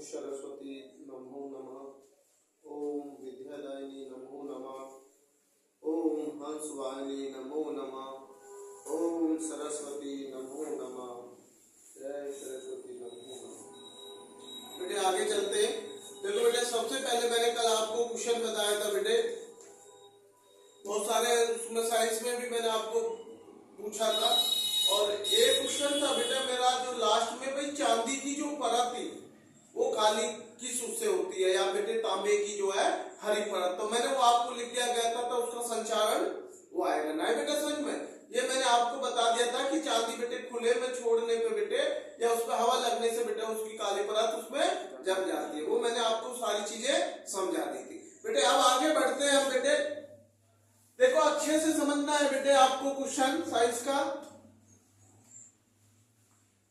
सरस्वती नमो नमः। ओम विद्यादायिनी नमो नमः। ओम हंसवाहिनी नमो नमः। ओम सरस्वती नमो नमः। जय सरस्वती नमो नमः। बेटे आगे चलते हैं। देखो बेटे, सबसे पहले मैंने कल आपको क्वेश्चन बताया था बेटे, बहुत सारे उसमें साइंस में भी मैंने आपको पूछा था। और एक क्वेश्चन था बेटा मेरा जो लास्ट में, भाई चांदी की जो परत थी वो काली किस उससे होती है, या बेटे तांबे की जो है हरी परत। तो मैंने वो आपको लिख दिया गया था, तो उसका संचारण वो आएगा ना बेटा। समझ में ये मैंने आपको बता दिया था कि चांदी बेटे खुले में छोड़ने पे बेटे या उस पर हवा लगने से बेटे उसकी काली परत उसमें जम जाती है। वो मैंने आपको सारी चीजें समझा दी थी बेटे। अब आगे बढ़ते हैं हम बेटे। देखो अच्छे से समझना है बेटे आपको क्वेश्चन साइंस का।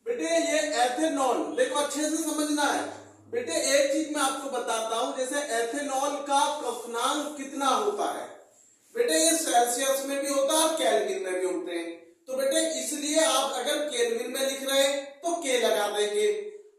बेटे ये एथेनॉल, देखो अच्छे से समझना है बेटे। एक चीज मैं आपको बताता हूं, जैसे एथेनॉल का क्वथनांक कितना होता है बेटे, ये सेल्सियस में भी होता है और केल्विन में भी होते हैं। तो बेटे इसलिए आप अगर केल्विन में लिख रहे हैं तो के लगा देंगे,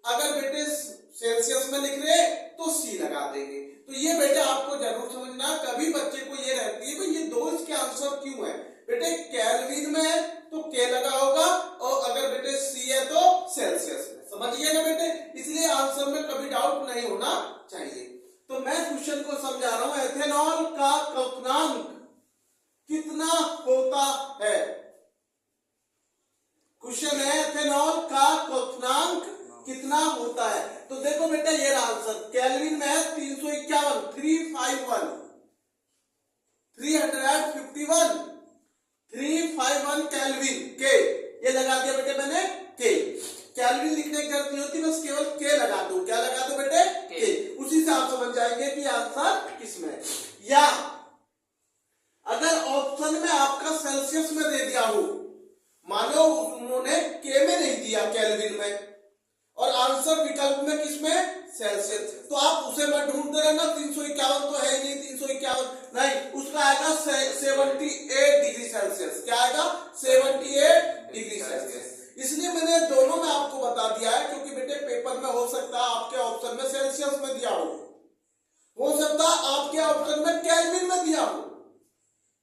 अगर बेटे सेल्सियस में लिख रहे हैं तो सी लगा देंगे। तो ये बेटे आपको जरूर समझना, कभी बच्चे को ये रहती है भाई ये दो इसके आंसर क्यों है बेटे, केल्विन में है तो के लगा होगा, और अगर बेटे सी है तो सेल्सियस में। समझिए ना बेटे, इसलिए आंसर में कभी डाउट नहीं होना चाहिए। तो मैं क्वेश्चन को समझा रहा हूं, एथेनॉल का क्वथनांक कितना होता है। क्वेश्चन है एथेनॉल का क्वथनांक कितना होता है। तो देखो बेटा ये आंसर केल्विन में है 351, 351 केल्विन के, ये लगा दिया बेटे मैंने के। केल्विन लिखने की जरूरत नहीं होती, बस केवल के लगा दो। क्या लगा दो बेटे? के। उसी से आप समझ जाएंगे कि आंसर किसमें। या अगर ऑप्शन में आपका सेल्सियस में दे दिया हो, मानो उन्होंने के में नहीं दिया केल्विन में, और आंसर विकल्प में किसमें? सेल्सियस, तो आप उसे मत ढूंढते रहना 351 तो है ही नहीं, 351 नहीं, उसका आएगा 78 डिग्री सेल्सियस। क्या आएगा? 78 डिग्री सेल्सियस। इसलिए मैंने दोनों में आपको बता दिया है, क्योंकि बेटे पेपर में हो सकता है आपके ऑप्शन में सेल्सियस में दिया हो सकता है आपके ऑप्शन में केल्विन में दिया हो।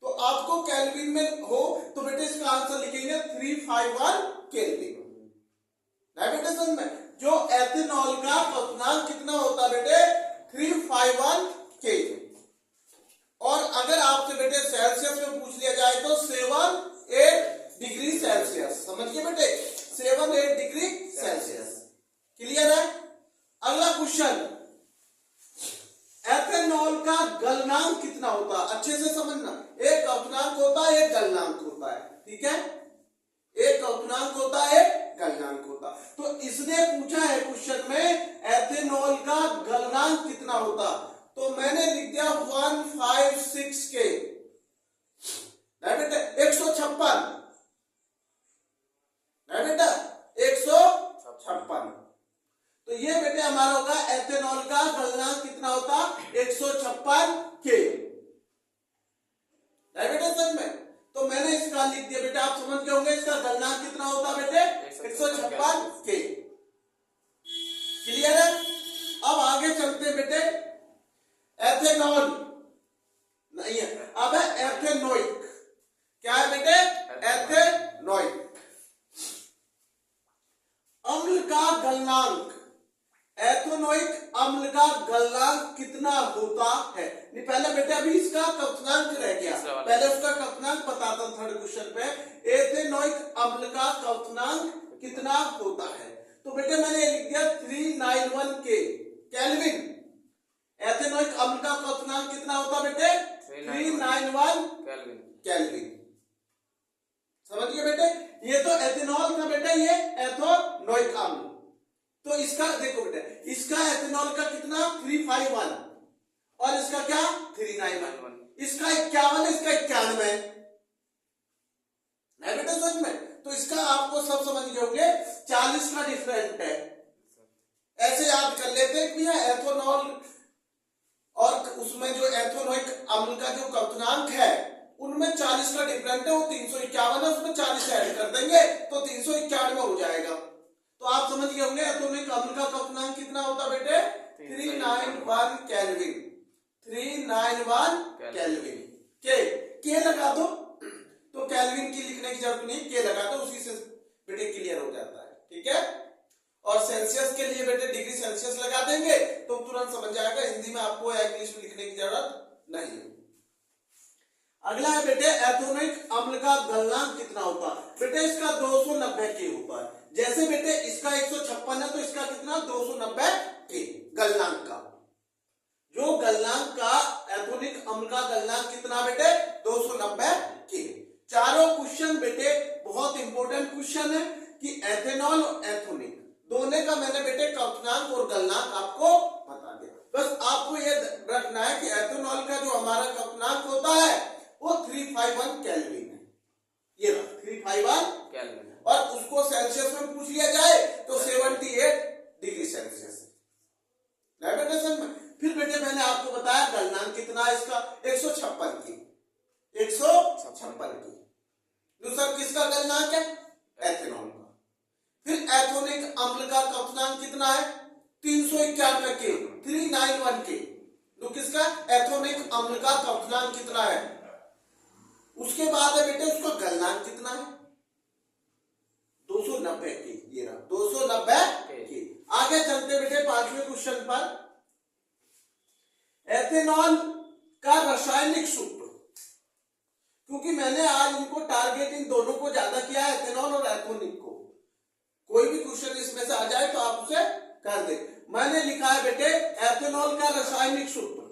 तो आपको केल्विन में हो तो बेटे इसका आंसर लिखेंगे 351 केल्विन। बेटे समझ में, जो एथेनॉल का क्वथनांक कितना होता बेटे? 351 केल्विन। और अगर आपसे बेटे सेल्सियस में पूछ लिया जाए तो 78 डिग्री सेल्सियस। समझिए बेटे 78 डिग्री सेल्सियस। क्लियर है? अगला क्वेश्चन, एथेनॉल का गलनांक कितना होता है? अच्छे से समझना, एक क्वथनांक होता है, एक गलनांक होता है। ठीक है, एक क्वथनांक होता है, एक गलनांक होता है। तो इसने पूछा है क्वेश्चन में एथेनॉल का गलनांक कितना होता, तो मैंने लिख दिया 156 के बेटा 156 बेटा 156। तो ये बेटे हमारा होगा एथेनॉल का गलनांक कितना होता? 156 के। बेटा समझ में, तो मैंने इसका लिख दिया बेटा, आप समझ गए होंगे इसका गलनांक कितना होता बेटे? 156 के। क्लियर है? अब आगे चलते बेटे, एथेनॉल नहीं है, अब है एथेनोइक। क्या है बेटे? एथेनोइक। अम्ल का गलनांक, एथेनोइक अम्ल का गलनांक कितना होता है? नहीं पहले बेटे अभी इसका क्वथनांक रह गया, पहले उसका क्वथनांक बताता थर्ड क्वेश्चन पे। एथेनोइक अम्ल का क्वथनांक कितना होता है? तो बेटे मैंने लिख दिया 391 के केल्विन। एथेनोइक अम्ल का क्वथनांक कितना होता बेटे? 391 केल्विन। समझिए बेटे, ये तो एथेनॉल था बेटा, ये एथेनोइक अम्ल। तो इसका देखो बेटा, इसका एथेनॉल का कितना? 351, और इसका क्या? 391। इसका 51, इसका 91 है बेटा समझ में। तो इसका आपको सब समझ गए होंगे, 40 का डिफरेंट है। ऐसे याद कर लेते हैं कि एथेनॉल और उसमें जो एथेनोइक अम्ल का जो क्वथनांक है उनमें 40 का डिफरेंट है, वो 351 है, उसमें 40 ऐड कर देंगे तो 391 हो जाएगा। तो आप समझ गए होंगे एटॉमिक अम्ल का कल्पनांक कितना होता बेटे 391 केल्विन 391 केल्विन के लगा दो तो केल्विन की लिखने की जरूरत नहीं के लगा दो उसी से बेटे क्लियर हो जाता है ठीक है। और सेल्सियस के लिए बेटे डिग्री सेल्सियस लगा देंगे तो तुरंत समझ जाएगा हिंदी में आपको या इंग्लिश में लिखने की जरूरत नहीं है। अगला है बेटे एटॉमिक अम्ल का गलनांक कितना होता है बेटे इसका 290 के होता है जैसे बेटे इसका 156 है तो इसका कितना 290 के गलनांक का जो गलनांक का एटॉमिक अम्ल का गलनांक कितना बेटे 290 के। चारों क्वेश्चन बेटे बहुत इंपॉर्टेंट क्वेश्चन है कि एथेनॉल और एथोनिक दोनों का मैंने बेटे कल्पनांक और गलनांक आपको बता दिया। बस आपको ये रखना है कि एथेनॉल का जो हमारा कल्पनांक होता है वो 351 केल्विन है ये 351 केल्विन और उसको सेल्सियस में पूछ लिया जाए तो 78 डिग्री सेल्सियस में। फिर बेटे मैंने आपको बताया गलनांक कितना है इसका 156 की 156 की। दूसरा किसका गलनांक है एथेनॉल का। फिर एथोनिक अम्ल का कल्पनांक कितना है 391 के 391 के। तो किसका एथोनिक अम्ल का कल्पनांक कितना है उसके बाद है बेटे उसका गलनांक कितना है 290 के ये रहा 290 के। आगे चलते बेटे पांचवें क्वेश्चन पर एथेनॉल का रासायनिक सूत्र क्योंकि मैंने आज इनको टारगेट इन दोनों को ज्यादा किया है एथेनॉल और एथोनिक को। कोई भी क्वेश्चन इसमें से आ जाए तो आप उसे कर दे। मैंने लिखा है बेटे एथेनॉल का रासायनिक सूत्र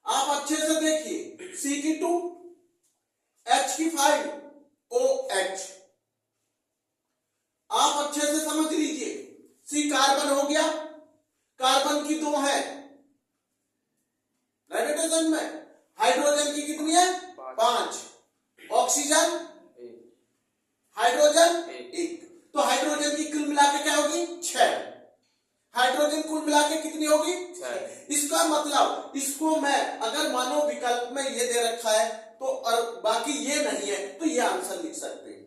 आप अच्छे से देखिए C2 H5 OH आप अच्छे से समझ लीजिए। C कार्बन हो गया कार्बन की 2 है नाइट्रोजन में हाइड्रोजन की कितनी है 5 ऑक्सीजन हाइड्रोजन 1 तो हाइड्रोजन की कुल मिला के क्या होगी 6 हाइड्रोजन कुल मिला के कितनी होगी 6। इसका मतलब इसको मैं अगर मानो विकल्प में ये दे रखा है तो और बाकी ये नहीं है तो ये आंसर लिख सकते हैं।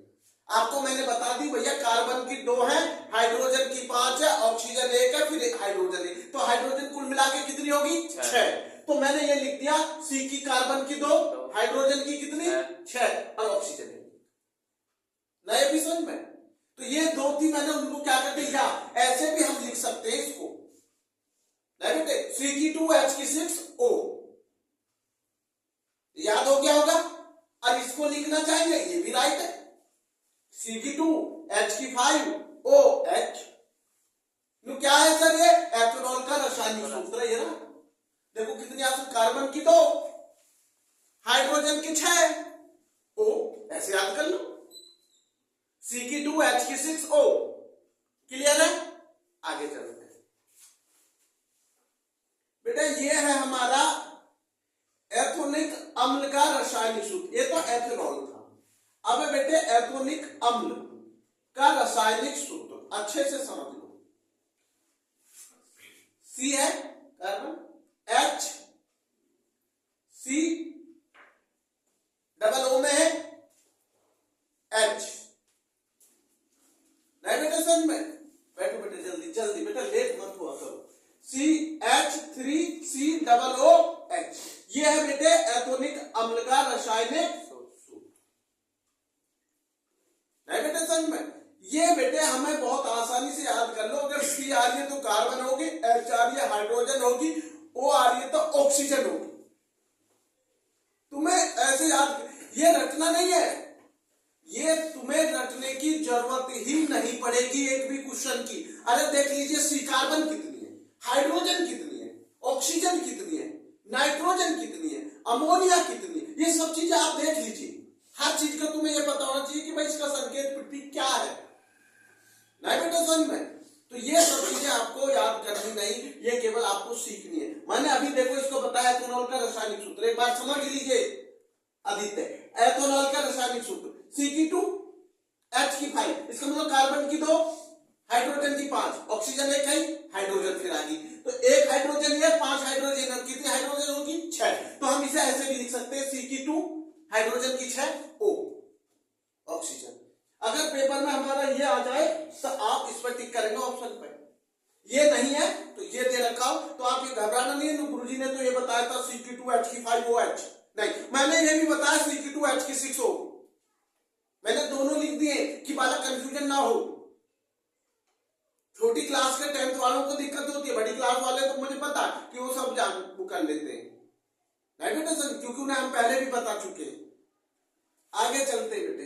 आपको मैंने बता दी भैया कार्बन की 2 है हाइड्रोजन की 5 है ऑक्सीजन 1 है फिर हाइड्रोजन 1 तो हाइड्रोजन कुल मिला के कितनी होगी 6। तो मैंने ये लिख दिया सी की कार्बन की 2 हाइड्रोजन की कितनी 6 और ऑक्सीजन 1। नए भी समझ में तो ये 2 थी मैंने उनको क्या कर दिया ऐसे भी हम लिख सकते हैं इसको बेटे C2 H6 O याद हो गया होगा। अब इसको लिखना चाहिए ये भी राइट है C2 H5 OH क्या है सर ये एथेनॉल का रासायनिक सूत्र है ये ना देखो कितनी आसान कार्बन की 2 हाइड्रोजन की 6 O ऐसे याद कर लो C2 H6 O क्लियर है। आगे चलते हैं बेटा ये है हमारा एथोनिक अम्ल का रासायनिक सूत्र ये तो एथेनॉल था। अब बेटे एथोनिक अम्ल का रासायनिक सूत्र अच्छे से समझ लो C है carbon H C double O में है H नाइट्रोजन में बैठो बेटे जल्दी जल्दी बेटा लेट मत हुआ करो CH3COOH ये है बेटे एथोनिक अम्ल का रासायनिक सूत्र नाइट्रोजन में। ये बेटे हमें बहुत आसानी से याद कर लो अगर C आ रही है तो कार्बन होगी H आ रही है हाइड्रोजन होगी O आ रही है तो ऑक्सीजन होगी। तुम्हें ऐसे याद ये रटना नहीं है ये तुम्हें रटने की जरूरत ही नहीं पड़ेगी एक भी क्वेश्चन की। अरे देख लीजिए C कार्बन कितनी है हाइड्रोजन कितनी है ऑक्सीजन कितनी है नाइट्रोजन कितनी है अमोनिया कितनी है ये सब चीजें आप देख लीजिए। हर चीज का तुम्हें ये पता होना चाहिए कि भाई इसका संकेत प्रतीक क्या है नाइट्रोजन में। तो ये सब चीजें आपको याद करनी नहीं ये केवल आपको सीखनी है। मैंने अभी देखो इसको बताया एथेनॉल का रासायनिक सूत्र एक बार समझ लीजिए आदित्य एथेनॉल का रासायनिक सूत्र C2 H5 इसका मतलब कार्बन की 2 हाइड्रोजन की 5 ऑक्सीजन 1 है हाइड्रोजन फिर आ गई तो 1 हाइड्रोजन है 5 हाइड्रोजन कितनी हाइड्रोजन होगी 6। तो हम इसे ऐसे भी लिख सकते हैं C2 हाइड्रोजन की 6 O ऑक्सीजन। अगर पेपर में हमारा ये आ जाए तो आप इस पर टिक करेंगे ऑप्शन पे, ये नहीं है तो ये दे रखा हो तो आप ये घबराना नहीं है। गुरुजी ने तो ये बताया था Cq2H5OH, नहीं मैंने ये भी बताया Cq2H6O, मैंने दोनों लिख दिए कि बालक कंफ्यूजन ना हो। छोटी क्लास के 10th वालों को दिक्कत होती है, बड़ी क्लास वाले तो मुझे पता कि वो सब जान वो कर लेते हैं, नहीं बेटा सर, क्योंकि उन्हें हम पहले भी बता चुके हैं। आगे चलते बेटे,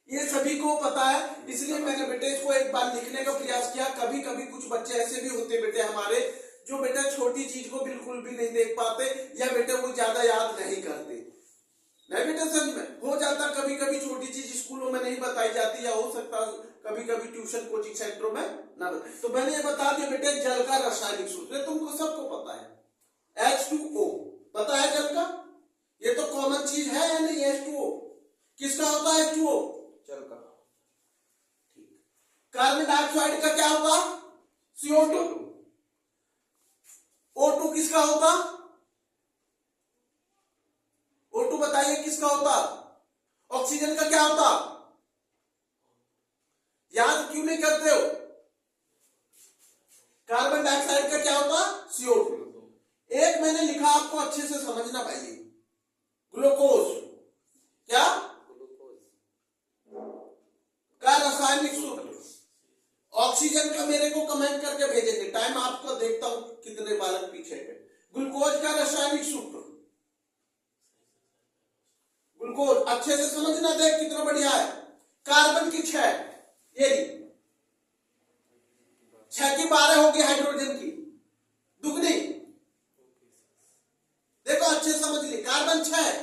ये सभी को पता है, इसलिए मैंने बेटे इसको एक बार लिखने का प्रयास किया। कभी कभी कुछ बच्चे ऐसे भी होते बेटे हमारे जो बेटा छोटी चीज को बिल्कुल भी नहीं देख पाते, या बेटे वो ज्यादा याद नहीं करते, नहीं बेटा समझ में हो जाता। कभी कभी छोटी चीज स्कूलों में नहीं बताई जाती, या हो सकता कभी कभी ट्यूशन कोचिंग सेंटरों में ना बताए। तो मैंने ये बता दिया बेटे जल का रासायनिक सूत्र तुमको सबको पता है, H2O पता है जल का, ये तो कॉमन चीज है या नहीं। H2O किसका होता है? H2O जल का। कार्बन डाइऑक्साइड का क्या होगा? CO2। O2 किसका होता? O2 बताइए किसका होता? ऑक्सीजन का क्या होता? याद क्यों नहीं करते हो? कार्बन डाइऑक्साइड का क्या होता? CO2। एक मैंने लिखा आपको अच्छे से समझना भाई, ग्लूकोज क्या का रासायनिक सूत्र। ऑक्सीजन का मेरे को कमेंट करके भेजेंगे, टाइम आपको देखता हूं कितने बालक पीछे है। ग्लूकोज का रासायनिक सूत्र, ग्लूकोज अच्छे से समझना, देख कितना बढ़िया है। कार्बन की 6, ये 6 की 12 होगी, हाइड्रोजन की दुगनी। देखो अच्छे से समझ ली, कार्बन 6,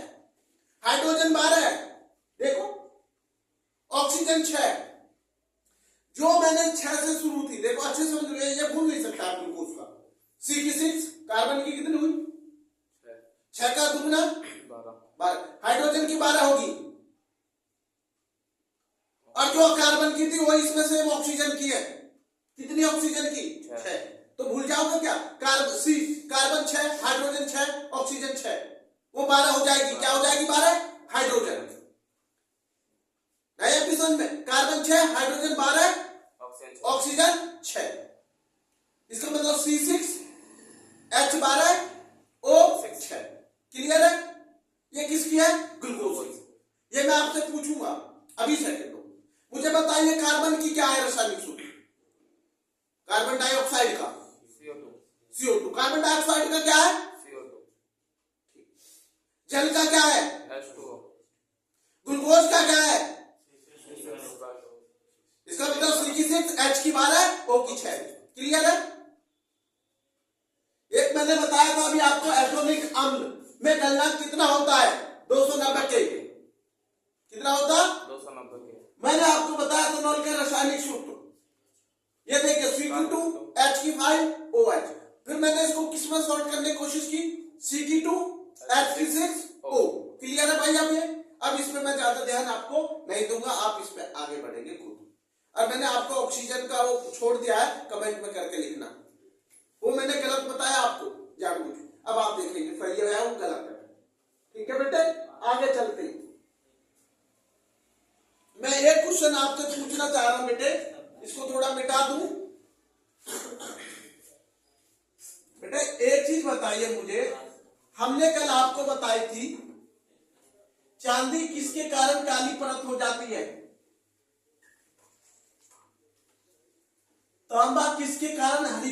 हाइड्रोजन 12, देखो ऑक्सीजन 6। जो मैंने 6 से शुरू थी, देखो अच्छे से समझ लो, ये भूल नहीं सकता आप ग्लूकोज का। C6 कार्बन की कितनी हुई? 6 का दुगना 12, हाइड्रोजन की 12 होगी, और जो कार्बन की थी वो इसमें से ऑक्सीजन की है। कितनी ऑक्सीजन की? 6। तो भूल जाओगे क्या? कार्बन 6, हाइड्रोजन 6, ऑक्सीजन 6, वो 12 हो जाएगी। क्या हो जाएगी? 12 हाइड्रोजन। नए एपिसोड में कार्बन 6, हाइड्रोजन 12, ऑक्सीजन 6। इसका मतलब C6 H12 O6। क्लियर है? ये किसकी है? ग्लूकोज। ये मैं आपसे पूछूंगा अभी सेकंड दो, मुझे बताइए कार्बन की क्या है रासायनिक सूत्र? कार्बन डाइऑक्साइड का CO2। कार्बन डाइऑक्साइड का क्या है? CO2। जल का क्या है? H2O। ग्लूकोज का क्या है? इसका मतलब C6 H की 12 O की 6। क्लियर है? एक मैंने बताया था अभी आपको, एटॉमिक अम्ल में गलनांक कितना होता है? 290 के। कितना होता? 290 के। मैंने आपको बताया था नॉल का रासायनिक सूत्र, ये देखिए Cq2H5OH। फिर मैंने इसको किस में सॉल्व करने की कोशिश की? Cq2H6O। क्लियर है भाई? अब इसमें मैं ज्यादा ध्यान आपको नहीं दूंगा, आप इस पे आगे बढ़ेंगे खुद। और मैंने आपको ऑक्सीजन का वो छोड़ दिया है, कमेंट में करके लिखना, वो मैंने गलत बताया आपको जानबूझ। अब आप देखेंगे सही है वो गलत है। ठीक है बेटे, आगे चलते हैं। मैं एक क्वेश्चन आपसे पूछना चाह रहा हूं बेटे, इसको थोड़ा मिटा दूं। बेटे एक चीज बताइए मुझे, हमने कल आपको बताई थी चांदी किसके कारण काली परत हो जाती है? तांबा किसके कारण हरी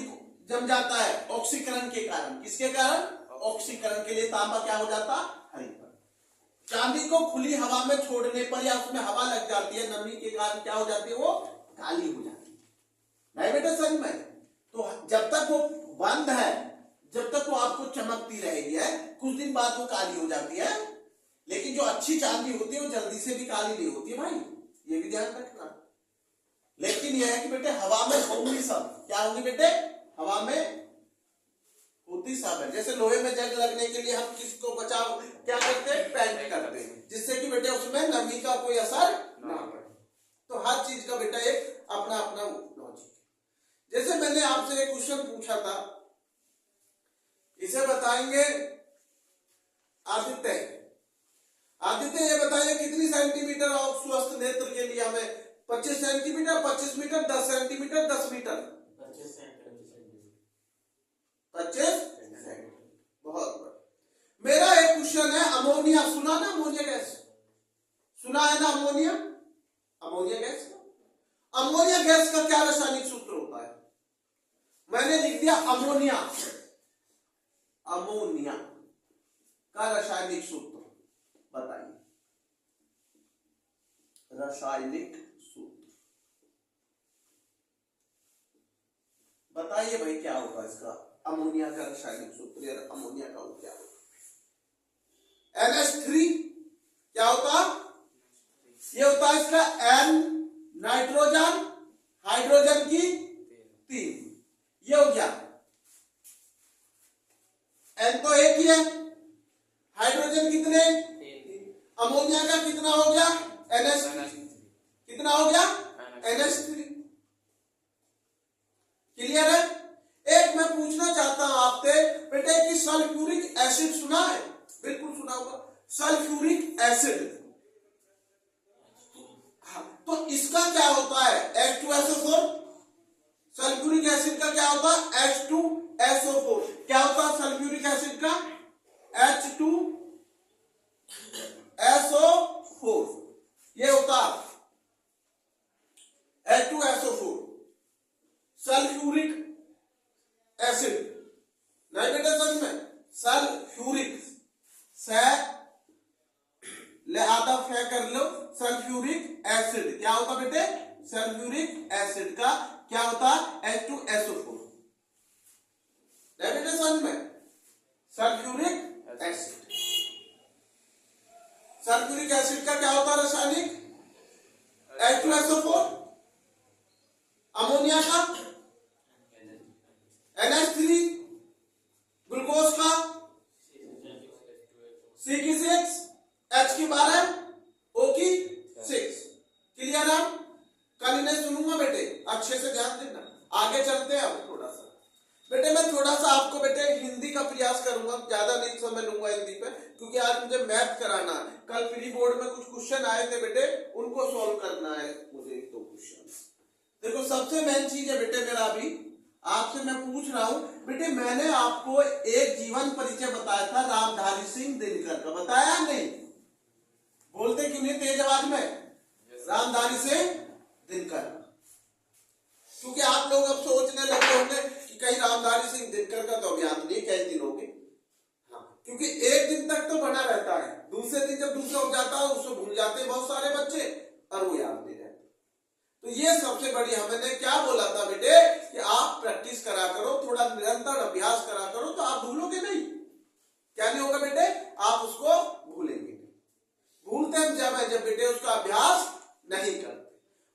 जम जाता है? ऑक्सीकरण के कारण। किसके कारण? ऑक्सीकरण के लिए तांबा क्या हो जाता? हरी परत। चांदी को खुली हवा में छोड़ने पर या उसमें हवा लग जाती है, नमी के कारण क्या हो जाती है? वो काली हो जाती है। नहीं बेटा समझ में? तो जब तक वो बंद है, जब तक वो आपको चमकती रहेगी है, कुछ दिन बाद वो काली हो जाती है। लेकिन जो अच्छी चांदी होती है वो जल्दी से भी काली नहीं होती है भाई, ये भी ध्यान रखना। लेकिन यह है कि बेटे हवा में होंगी सब, क्या होंगी बेटे? हवा में होती सब है। जैसे लोहे में जंग लगने के लिए हम किसको बचाव क्या करते हैं? पेंट करते हैं, जिससे कि बेटे उसमें नमी का कोई असर ना पड़े। तो हर चीज का बेटा एक अपना अपना लॉजिक है। जैसे मैंने आपसे एक क्वेश्चन पूछा था, इसे बताएंगे आदित्य। आदित्य ये बताइए कितनी सेंटीमीटर और स्वस्थ नेत्र के लिए हमें 25 centimetre, 25 metre, 10 centimetre, 10 metre, 25 centimetre. बहुत बड़ा। मेरा एक क्वेश्चन है, अमोनिया सुना ना, अमोनिया गैस सुना है ना, ammonia, ammonia gas, ammonia gas का क्या रासायनिक सूत्र होता है? मैंने लिख दिया अमोनिया, अमोनिया का रासायनिक सूत्र बताइए, रासायनिक सूत्र बताइए भाई, क्या होगा इसका अमोनिया का रासायनिक सूत्र, या अमोनिया का वो क्या होगा? NH3 क्या होता? ये होता है इसका N नाइट्रोजन, हाइड्रोजन की 3, ये हो गया। N तो एक ही है, हाइड्रोजन कितने? अमोनिया का कितना हो गया? NH3 कितना हो गया? NH3। क्लियर है? एक मैं पूछना चाहता हूं आपसे बेटे कि सल्फ्यूरिक एसिड सुना है? बिल्कुल सुना होगा, सल्फ्यूरिक एसिड। हाँ, तो इसका क्या होता है? H2SO4। सल्फ्यूरिक एसिड का क्या होता है? H2SO4। क्या होता है सल्फ्यूरिक एसिड का? H2SO4। ये होता H2SO4 सल्फ्यूरिक एसिड। नहीं बेटा समझ में, सल्फ्यूरिक से ले आधा फे कर लो, सल्फ्यूरिक एसिड क्या होता बेटे? सल्फ्यूरिक एसिड का क्या होता? H2SO4। नहीं बेटा समझ में, सल्फ्यूरिक एसिड, सल्फ्यूरिक एसिड का क्या होता है रासायनिक? H2SO4। अमोनिया का NH3, ग्लूकोज का C6, H की 12, O की 6। क्लियर है? कल इन्हें सुनूंगा बेटे, अच्छे से ध्यान देना। आगे चलते हैं अब थोड़ा सा बेटे, मैं थोड़ा सा आपको बेटे हिंदी का प्रयास करूंगा, ज्यादा नहीं समय लूंगा हिंदी पे, क्योंकि आज मुझे मैथ कराना है। कल प्री बोर्ड में कुछ क्वेश्चन आए थे बेटे, उनको सॉल्व करना है मुझे। तो क्वेश्चन देखो, सबसे मेन चीज है बेटे मेरा, अभी आपसे मैं पूछ रहा हूं बेटे, मैंने आपको एक जीवन परिचय बताया था रामधारी सिंह दिनकर का, बताया नहीं? बोलते क्यों नहीं तेज आवाज में? रामधारी सिंह दिनकर। क्योंकि आप लोग अब सोचने लगे होंगे कि कहीं रामधारी सिंह दिनकर का तो अभियान नहीं, कई दिन हो गए। हाँ, क्योंकि एक दिन तक तो बना रहता है, दूसरे दिन जब दूसरा हो जाता है उसको भूल जाते हैं बहुत सारे बच्चे, और वो याद नहीं रहता। तो ये सबसे बड़ी, हमने क्या बोला था बेटे कि आप प्रैक्टिस करा करो, थोड़ा निरंतर अभ्यास करा करो, तो आप भूलोगे नहीं। क्या नहीं होगा बेटे? आप उसको भूलेंगे। भूलते हम जब बेटे उसका अभ्यास नहीं करते।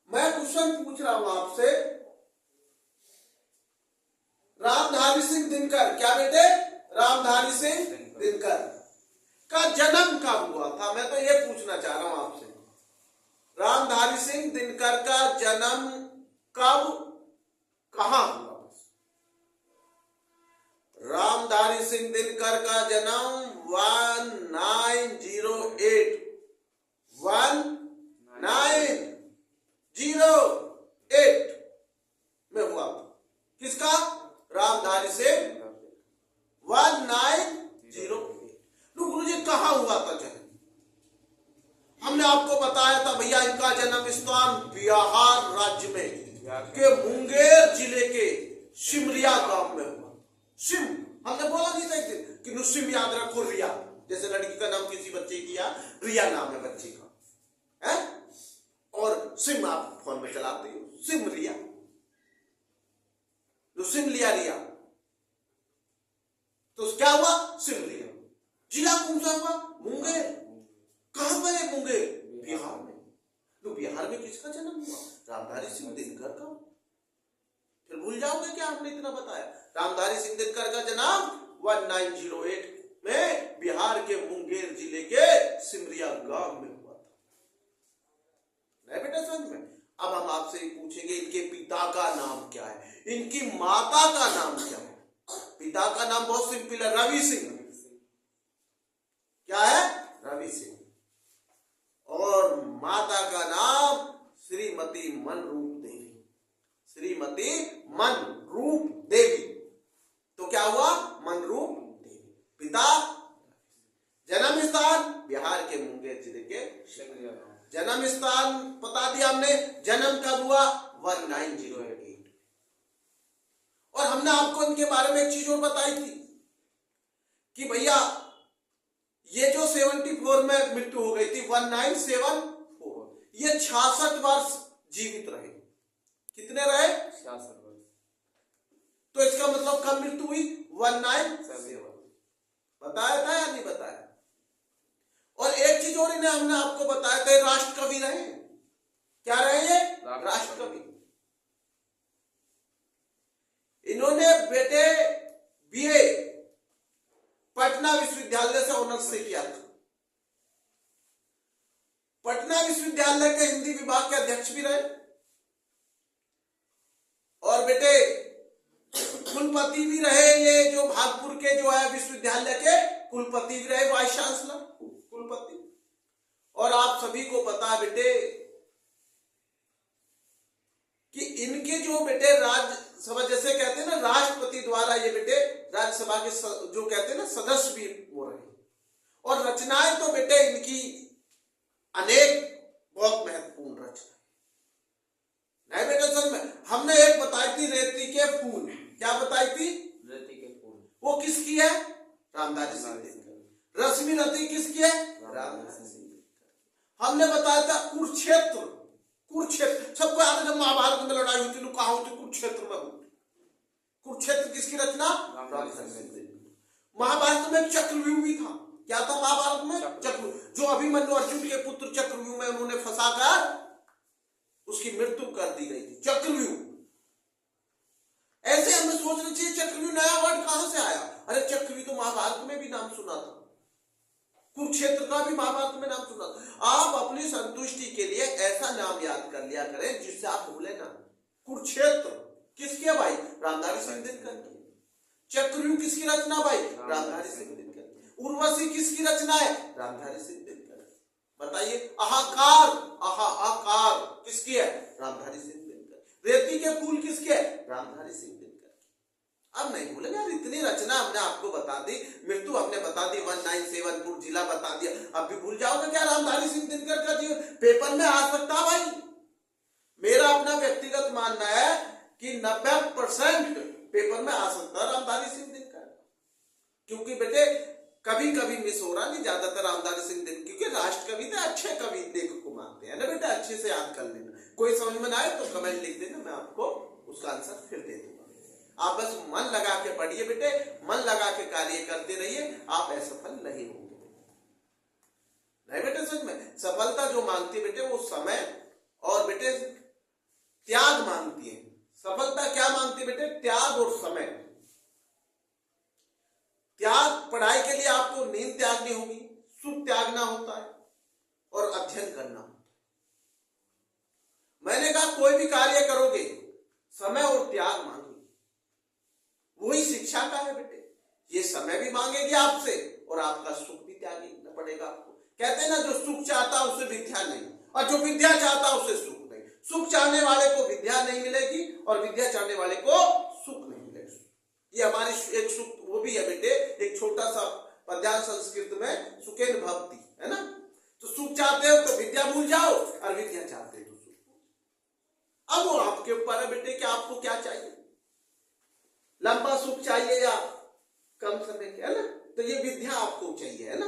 मैं क्वेश्चन पूछ रहा हूं आपसे, रामधारी सिंह दिनकर, क्या बेटे? रामधारी सिंह दिनकर का जन्म कब हुआ था? मैं तो ये पूछना चाह रहा हूं आपसे, रामधारी सिंह दिनकर का जन्म कब, कहां हुआ? रामधारी सिंह दिनकर का जन्म 1908 में हुआ। किसका? रामधारी सिंह 1908। गुरुजी कहां हुआ था जन्म? हमने आपको बताया था भैया, इनका जन्म स्थान बिहार राज्य में के मुंगेर जिले के सिमरिया गांव में हुआ। सिम हमने बोला नहीं था कि नुसिम याद रखो, रिया, जैसे लड़की का नाम किसी बच्चे की या रिया नाम है बच्चे का, है? और सिम आप फोन में चलाते हो, सिम रिया, जो सिम लिया रिया, तो क्या हुआ? सिम रिया। जिला कौन सा हुआ? मुंगेर। कहां पर है मुंगेर? बिहार में। तो बिहार में किसका जन्म हुआ? रामधारी सिंह दिनकर का। फिर भूल जाओगे क्या हमने इतना बताया? रामधारी सिंह दिनकर का जन्म 1908 में बिहार के मुंगेर जिले के सिमरिया गांव में हुआ था। नहीं बेटा समझ में? अब हम आपसे पूछेंगे इनके पिता का नाम क्या है, इनकी माता का नाम क्या है? पिता का नाम बहुत सिंपल है, रवि सिंह। क्या है? रवि सिंह। और माता का नाम श्रीमती मनरूप देवी, श्रीमती मनरूप देवी। तो क्या हुआ? मनरूप देवी। पिता जन्म स्थान बिहार के मुंगेर जिले के, जन्म स्थान बता दिया हमने, जन्म कब हुआ? 1908। और हमने आपको इनके बारे में एक चीज और बताई थी कि भैया ये जो 74 में मृत्यु हो गई थी, 1974, ये 66 वर्ष जीवित रहे। कितने रहे? 66 वर्ष। तो इसका मतलब कब मृत्यु हुई? 1974। बताया था या नहीं बताया? और एक चीज और इन्हें हमने आपको बताया था, राष्ट्र कवि रहे। क्या रहे ये? राष्ट्र कवि। इन्होंने बेटे बीए पटना विश्वविद्यालय से ऑनर्स से किया था। पटना विश्वविद्यालय के हिंदी विभाग के अध्यक्ष भी रहे और बेटे कुलपति भी रहे। ये जो भागपुर के जो है विश्वविद्यालय के कुलपति भी रहे, वाइस चांसलर कुलपति। और आप सभी को पता है बेटे कि इनके जो बेटे राज्यसभा, जैसे कहते हैं ना राष्ट्रपति द्वारा, ये बेटे राज्यसभा के जो कहते हैं ना सदस्य भी हो रहे। और रचनाएं तो बेटे इनकी अनेक बहुत महत्वपूर्ण रचना नहीं बेटे। समझ में हमने एक बताई थी, रेती के फूल। क्या बताई थी? रेती के फूल। वो किसकी है? रामधारी सिंह दिनकर। रश्मि रति किसकी है? रामधारी सिंह दिनकर। हमने बताया था कुरुक्षेत्र, कुरुक्षेत्र सबको याद है, जब महाभारत में लड़ाई हुई थी, लोग कहां हुई थी? कुरुक्षेत्र में हुई। कुरुक्षेत्र किसकी रचना? रामधारी सिंह दिनकर। महाभारत में चक्रव्यूह भी था। क्या था महाभारत में? चक्रव्यूह। जो अभिमन्यु अर्जुन के पुत्र चक्रव्यूह में उन्होंने फंसाकर उसकी मृत्यु कर दी गई थी। चक्रव्यूह। ऐसे हमें सोचना चाहिए चक्रव्यूह नया वर्ड कहां से आया? अरे चक्रव्यूह तो महाभारत में भी नाम सुना था, कुरुक्षेत्र का भी महाभारत में नाम सुना था। आप अपनी संतुष्टि के लिए ऐसा नाम याद कर लिया करें जिससे आप भूले ना। कुरुक्षेत्र किसके भाई? रामधारी सिंह दिनकर की। चक्रव्यूह किसकी रचना भाई? रामधारी सिंह दिनकर। उर्वशी किसकी रचना है? रामधारी सिंह दिनकर। बताइए। आहाकार, आहाकार किसकी है? रामधारी सिंह दिनकर। रेती के फूल किसके है? रामधारी सिंह दिनकर। अब नहीं भूलेंगे यार, इतनी रचना हमने आपको बता दी, मृत्यु हमने बता दी, 1974 जिला बता दिया। अब भी भूल जाओगे क्या रामधारी सिंह दिनकर का जीवन? पेपर में आ सकता भाई। मेरा अपना व्यक्तिगत मानना है कि 90% पेपर में आ सकता है रामधारी सिंह दिनकर। क्योंकि बेटे कभी कभी मिस हो रहा नहीं, ज्यादातर रामधारी सिंह दिनकर, क्योंकि राष्ट्र कवि थे, अच्छे कवि लेखक को मानते हैं ना बेटा। अच्छे से याद कर लेना। कोई समझ में ना आए तो कमेंट लिख देना, मैं आपको उसका आंसर फिर दे दूंगा। आप बस मन लगा के पढ़िए बेटे, मन लगा के कार्य करते रहिए, आप असफल नहीं होंगे। नहीं बेटे सच में सफलता जो मांगती है बेटे वो समय और बेटे त्याग मांगती है। सफलता क्या मांगती है बेटे? त्याग और समय। त्याग, पढ़ाई के लिए आपको नींद त्यागनी होगी, सुख त्यागना होता है और अध्ययन करना होता है। मैंने कहा कोई भी कार्य करोगे समय और त्याग मांगेगी, वही शिक्षा का है बेटे। ये समय भी मांगेगी आपसे और आपका सुख भी त्यागना पड़ेगा आपको। कहते हैं ना जो सुख चाहता उसे विद्या नहीं, और जो विद्या चाहता उसे सुख नहीं। सुख चाहने वाले को विद्या नहीं मिलेगी और विद्या चाहने वाले को सुख नहीं मिलेगा। ये हमारी एक सुख वो भी है बेटे, एक छोटा सा पद्यांश संस्कृत में सुखेन भक्ति है ना। तो सुख चाहते हो तो विद्या भूल जाओ और विद्या चाहते हो तो सुख। अब वो आपके ऊपर है बेटे कि आपको क्या चाहिए, लंबा सुख चाहिए या कम समय के, है ना। तो ये विद्या आपको चाहिए, है ना।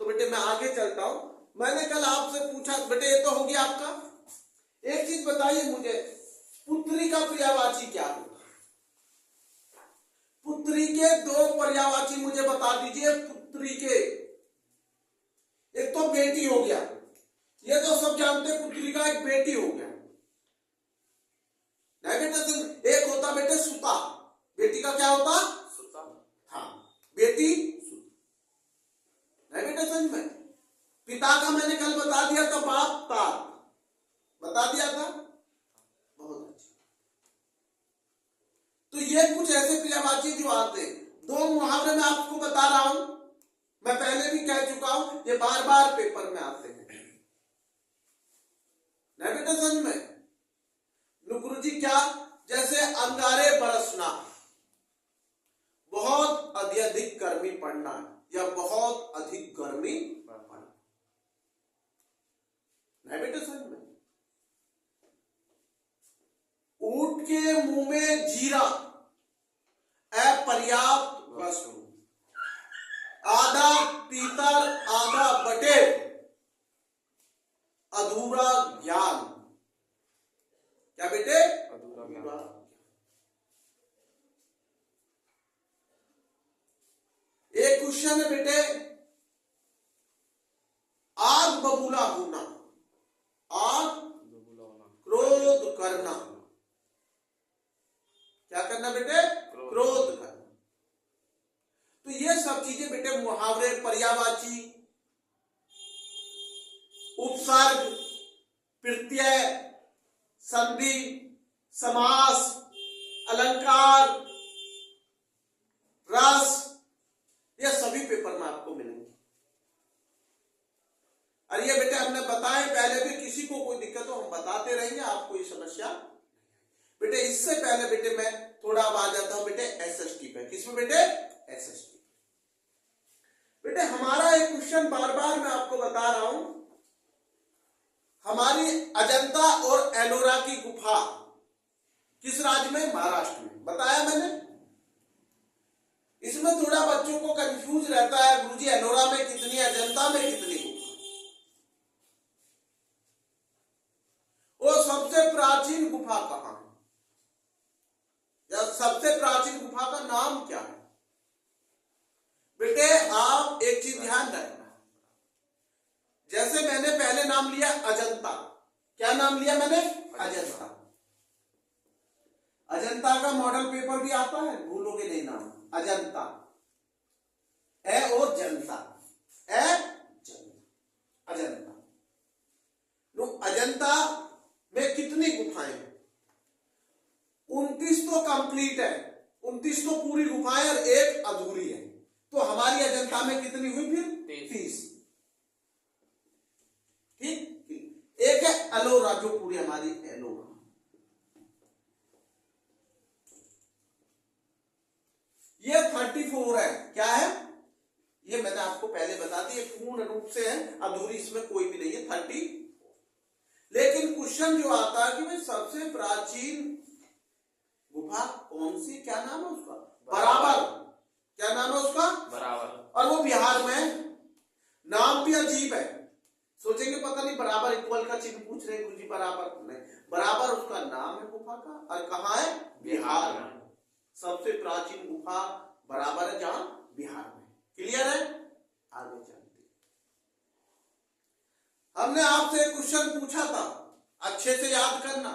तो बेटे मैं आगे चलता हूं। मैंने कल आपसे पूछा बेटे, ये तो हो गया आपका। एक चीज बताइए मुझे, पुत्री का पर्यायवाची क्या होता है? पुत्री के दो पर्यायवाची मुझे बता दीजिए। पुत्री के, एक तो बेटी हो गया, ये तो सब जानते हैं, पुत्री का एक बेटी हो गया। नहीं बेटे, एक होता बेटे सुता, बेटी का क्या होता? सुता। हाँ, बेटी सुता। नहीं बेटे समझ में। पिता का मैंने कल बता दिया था, बाप तात बता दिया था। बहुत अच्छा। तो ये कुछ ऐसे पर्यायवाची जो आते हैं। दो मुहावरे मैं आपको बता रहा हूं, मैं पहले भी कह चुका हूं, ये बार बार पेपर में आते हैं। है बेटा समझ में? नुकुर जी क्या, जैसे अंगारे बरसना, बहुत अत्यधिक गर्मी पड़ना या बहुत अधिक गर्मी पड़ना, है बेटा समझ में? ऊंट के मुंह में जीरा, अपर्याप्त वस्तु, आधा पीतल आधा बटेर, अधूरा ज्ञान। क्या बेटे? अधूरा ज्ञान। एक क्वेश्चन है बेटे, आग बबूला होना, आग क्रोध करना, क्या करना बेटे? क्रोध करना। तो ये सब चीजें बेटे मुहावरे, पर्यायवाची, उपसर्ग, प्रत्यय, संधि, समास, अलंकार, रस, ये सभी पेपर में आपको मिलेंगे। और ये बेटे हमने बताए पहले भी, किसी को कोई दिक्कत हो हम बताते रहेंगे, आपको ये समस्या बेटे। इससे पहले बेटे मैं थोड़ा अब आ जाता हूं बेटे एसएसटी पे। किसमें बेटे? एसएसटी। बेटे हमारा एक क्वेश्चन बार बार मैं आपको बता रहा हूं, हमारी अजंता और एलोरा की गुफा किस राज्य में? महाराष्ट्र में। बताया मैंने। इसमें थोड़ा बच्चों को कंफ्यूज रहता है, गुरुजी एलोरा में कितनी, अजंता में कितनी गुफा। वो सबसे प्राचीन गुफा कहां है, या सबसे प्राचीन गुफा का नाम क्या है? बेटे आप एक चीज ध्यान रखना, जैसे मैंने पहले नाम लिया अजंता, क्या नाम लिया मैंने? अजंता। अजंता का मॉडल पेपर भी आता है, भूलोगे नहीं नाम, अजंता, ए और जनता, ए जनता, अजंता। तो अजंता में कितनी गुफाएं हैं? 29 तो कंप्लीट है, 29 तो पूरी गुफाएं और एक अधूरी है। तो हमारी अजंता में कितनी हुई फिर? 30। ठीक। एक है एलोरा, जो पूरी हमारी एलोरा। ये 34 है। क्या है? ये मैंने आपको पहले बता दी, पूर्ण रूप से है, अधूरी इसमें कोई भी नहीं है, 30। लेकिन क्वेश्चन जो आता है कि भाई सबसे प्राचीन गुफा कौन सी, क्या नाम है उसका? बराबर। क्या नाम है उसका? बराबर। और वो बिहार में है। नाम भी अजीब है, सोचेंगे पता नहीं बराबर इक्वल का चिन्ह पूछ रहे गुरुजी, बराबर नहीं, बराबर उसका नाम है गुफा का, और कहाँ है? बिहार में। सबसे प्राचीन गुफा बराबर है, जहां? बिहार में। क्लियर है? आगे चलते, हमने आपसे एक क्वेश्चन पूछा था, अच्छे से याद करना,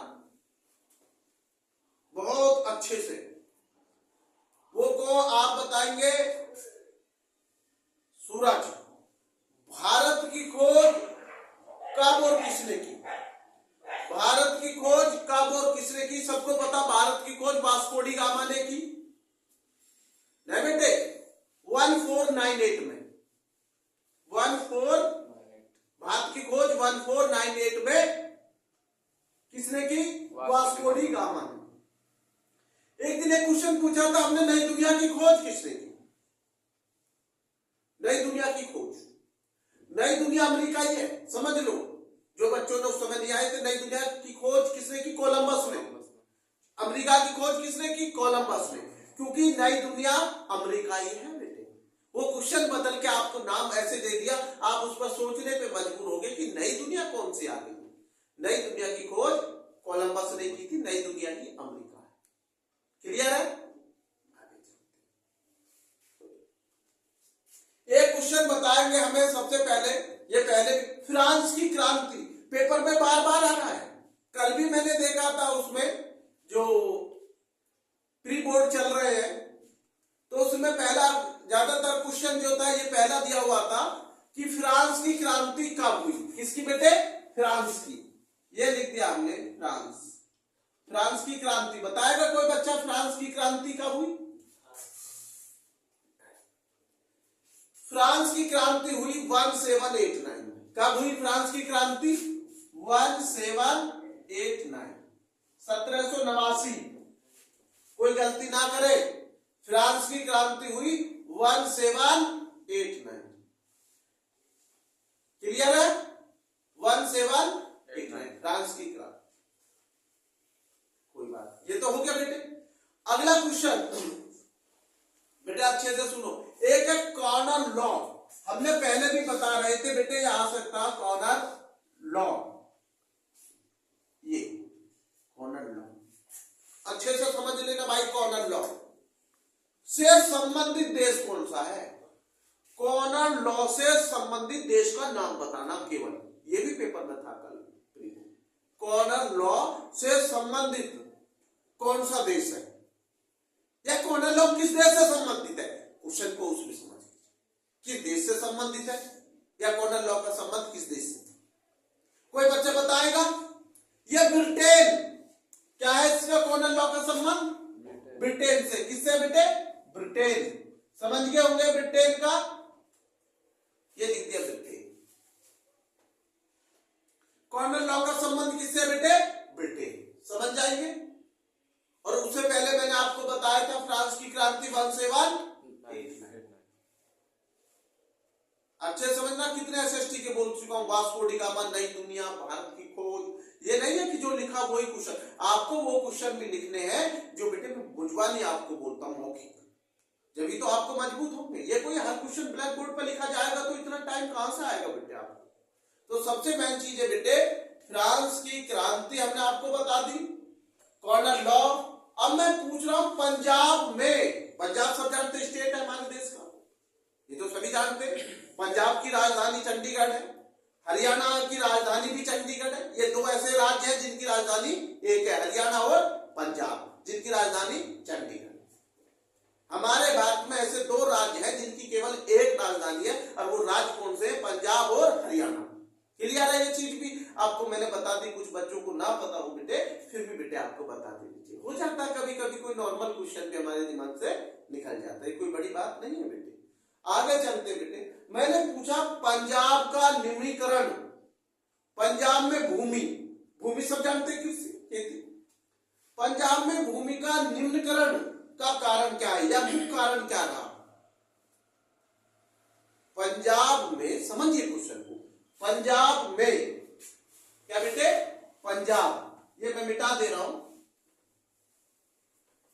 बहुत अच्छे से। वो को आप बताएंगे, सूरज, भारत की खोज कब और किसने की? भारत की खोज कब और किसने की? सबको पता, भारत की खोज वास्को डी गामा ने की, नहीं बेटे? 1498 में, 14, भारत की खोज 1498 में किसने की? वास्को डी गामा ने। एक दिन एक क्वेश्चन पूछा था हमने, नई दुनिया की खोज किसने की? नई दुनिया की खोज, नई दुनिया अमेरिका ही है, समझ लो। जो बच्चों ने उस समय दिया है, नई दुनिया की खोज किसने की? कोलंबस ने। अमेरिका की खोज किसने की? कोलंबस ने। क्योंकि नई दुनिया अमेरिका ही है बेटे। वो क्वेश्चन बदल के आपको नाम ऐसे दे दिया, आप उस पर सोचने पे मजबूर हो गए कि नई दुनिया कौन सी आ गई। नई दुनिया की खोज कोलंबस ने की थी, नई दुनिया की अमेरिका है। क्लियर है? एक क्वेश्चन बताएंगे हमें सबसे पहले, ये पहले फ्रांस की क्रांति पेपर में बार बार आ रहा है। कल भी मैंने देखा था, उसमें जो प्री बोर्ड चल रहे हैं, तो उसमें पहला ज्यादातर क्वेश्चन जो था, ये पहला दिया हुआ था कि फ्रांस की क्रांति कब हुई? किसकी बेटे? फ्रांस की। ये लिख दिया हमने, फ्रांस। फ्रांस की क्रांति बताएगा कोई बच्चा? फ्रांस की क्रांति कब हुई? फ्रांस की क्रांति हुई 1789 में। कब हुई फ्रांस की क्रांति? 1789 1789। कोई गलती ना करे, फ्रांस की क्रांति हुई 1789। क्लियर है? 1789 फ्रांस की क्रांति। कोई बात, ये तो हो गया बेटे। अगला क्वेश्चन बेटे अच्छे से सुनो। एक है कॉर्नर लॉ। हमने पहले भी बता रहे थे बेटे, आ सकता कॉर्नर लॉ। ये कॉर्नर लॉ अच्छे से समझ लेना भाई। कॉर्नर लॉ से संबंधित देश कौन सा है? कॉर्नर लॉ से संबंधित देश का नाम बताना केवल। ये भी पेपर में था कल। कॉर्नर लॉ से संबंधित कौन सा देश है, या कॉर्नर लॉ किस देश से संबंधित है? क्वेश्चन को उसमें समझ किस देश से संबंधित है, या कॉर्नर लॉ का संबंध किस देश से? कोई बच्चा बताएगा? ये ब्रिटेन। क्या है इसका कॉर्नर लॉ का संबंध? ब्रिटेन से। किससे बेटे? ब्रिटेन। समझ गए होंगे ब्रिटेन का। ये लिख दिया ब्रिटेन। कॉर्नर लॉ का संबंध किससे बेटे? ब्रिटेन। समझ जाएंगे। और उससे पहले मैंने आपको बताया था फ्रांस की क्रांति 1789। अच्छे समझना। कितने एसएसटी के बोल चुका हूं। वास्को डी गामा, नई दुनिया, भारत की खोज। ये नहीं है कि जो लिखा वही क्वेश्चन। आपको वो क्वेश्चन भी लिखने हैं जो बेटे मैं बुझवानी आपको बोलता हूं मौखिक, जब तो आपको मजबूत होंगे। ये कोई हर क्वेश्चन ब्लैक बोर्ड पर लिखा जाएगा तो इतना टाइम कहां से आएगा बेटे आपको? तो सबसे मेन चीज है बेटे फ्रांस की क्रांति हमने आपको बता दी। Corner law. अब मैं पूछ रहा हूं पंजाब में, पंजाब सब जानते स्टेट है हमारे देश का, ये तो सभी जानते। पंजाब की राजधानी चंडीगढ़ है, हरियाणा की राजधानी भी चंडीगढ़ है। ये दो ऐसे राज्य हैं जिनकी राजधानी एक है, हरियाणा और पंजाब, जिनकी राजधानी चंडीगढ़। हमारे भारत में ऐसे दो राज्य हैं जिनकी केवल एक राजधानी है, और वो राज्य कौन से? पंजाब और हरियाणा। क्लियर है? ये चीज भी आपको मैंने बता दी। कुछ बच्चों को ना पता हो बेटे, फिर भी बेटे आपको बता देनी चाहिए। हो जाता है कभी कभी कोई नॉर्मल क्वेश्चन भी हमारे दिमाग से निकल जाता है, कोई बड़ी बात नहीं है बेटे। आगे चलते बेटे। मैंने पूछा पंजाब का निम्नीकरण। पंजाब में भूमि, भूमि सब जानते हैं किससे? खेती। पंजाब में भूमि का निम्नीकरण का कारण क्या है, या मुख्य कारण क्या रहा? पंजाब में, समझिए क्वेश्चन को, पंजाब में क्या बेटे? पंजाब, ये मैं मिटा दे रहा हूं।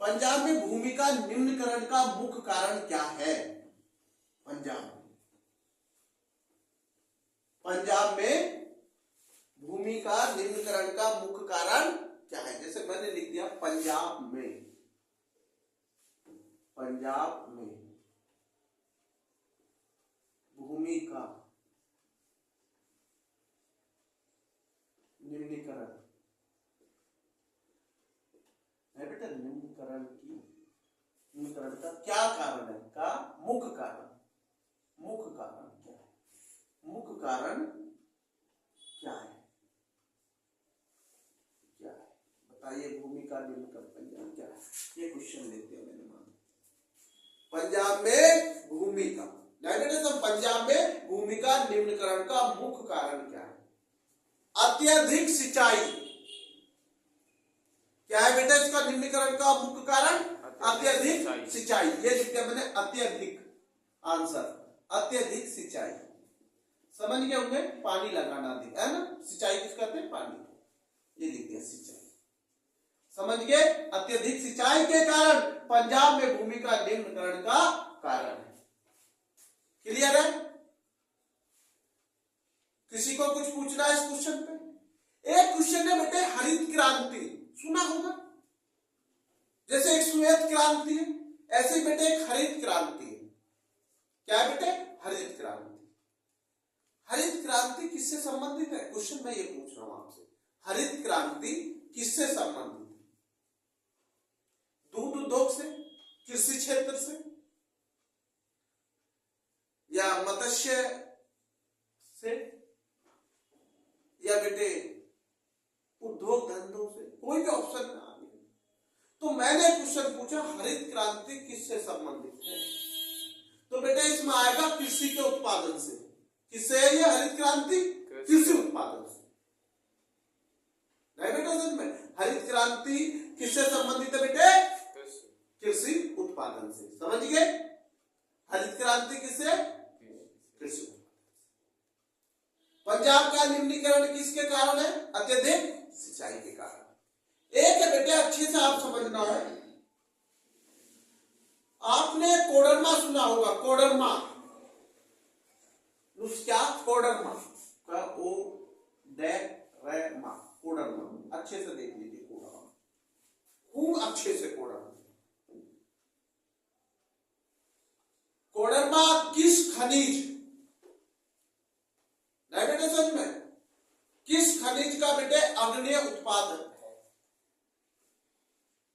पंजाब में भूमि का निम्नीकरण का मुख्य कारण क्या है? पंजाब में भूमि का निम्नीकरण का मुख्य कारण क्या है? जैसे मैंने लिख दिया पंजाब में, पंजाब में भूमि का निम्नीकरण है बेटा। निम्नीकरण का क्या कारण है? का मुख्य कारण। मुख्य कारण क्या है? मुख्य कारण क्या है? क्या है बताइए? भूमि का निम्नीकरण पंजाब क्या है? ये क्वेश्चन लेते हैं मैंने मान। पंजाब में भूमि का, पंजाब में भूमि का निम्नीकरण का मुख्य कारण क्या है? अत्यधिक सिंचाई। क्या है बेटा इसका निम्नीकरण का मुख्य कारण? अत्यधिक सिंचाई। ये लिख दिया मैंने अत्यधिक। आंसर अत्यधिक सिंचाई। समझ गए होंगे? पानी लगाना अधिक है ना। सिंचाई किस कहते हैं? पानी। ये लिख दिया सिंचाई। समझ गए? अत्यधिक सिंचाई के कारण पंजाब में भूमि का निम्नीकरण का कारण है। क्लियर है? किसी को कुछ पूछना है इस क्वेश्चन पे? एक क्वेश्चन है बेटे हरित क्रांति, सुना होगा। जैसे एक श्वेत क्रांति है, ऐसे बेटे एक हरित क्रांति है। क्या है बेटे? हरित क्रांति। हरित क्रांति किससे संबंधित है? क्वेश्चन मैं ये पूछ रहा हूं आपसे, हरित क्रांति किससे संबंधित है? दूध उद्योग से, कृषि क्षेत्र से, या मत्स्य से, या बेटे उद्योग धंधों से? कोई भी ऑप्शन में आ गया। तो मैंने क्वेश्चन पूछा हरित क्रांति किससे संबंधित है, तो बेटा इसमें आएगा कृषि के उत्पादन से। किससे है ये हरित क्रांति? कृषि उत्पादन से। है बेटा समझ में। हरित क्रांति किससे संबंधित है बेटे? कृषि उत्पादन से। समझ गए? हरित क्रांति किससे? कृषि। पंजाब का निम्नीकरण किसके कारण है? अत्यधिक सिंचाई के कारण। एक है बेटे अच्छे से आप समझना है, आपने कोडरमा सुना होगा, कोडरमा, क्या? कोडरमा का ओ दे रे मा, कोडरमा। अच्छे से देख लीजिए कोडरमा, खूब अच्छे से कोडरमा। कोडरमा किस खनिज, नहीं बेटे समझ में, किस खनिज का बेटे अग्रणीय उत्पादन है?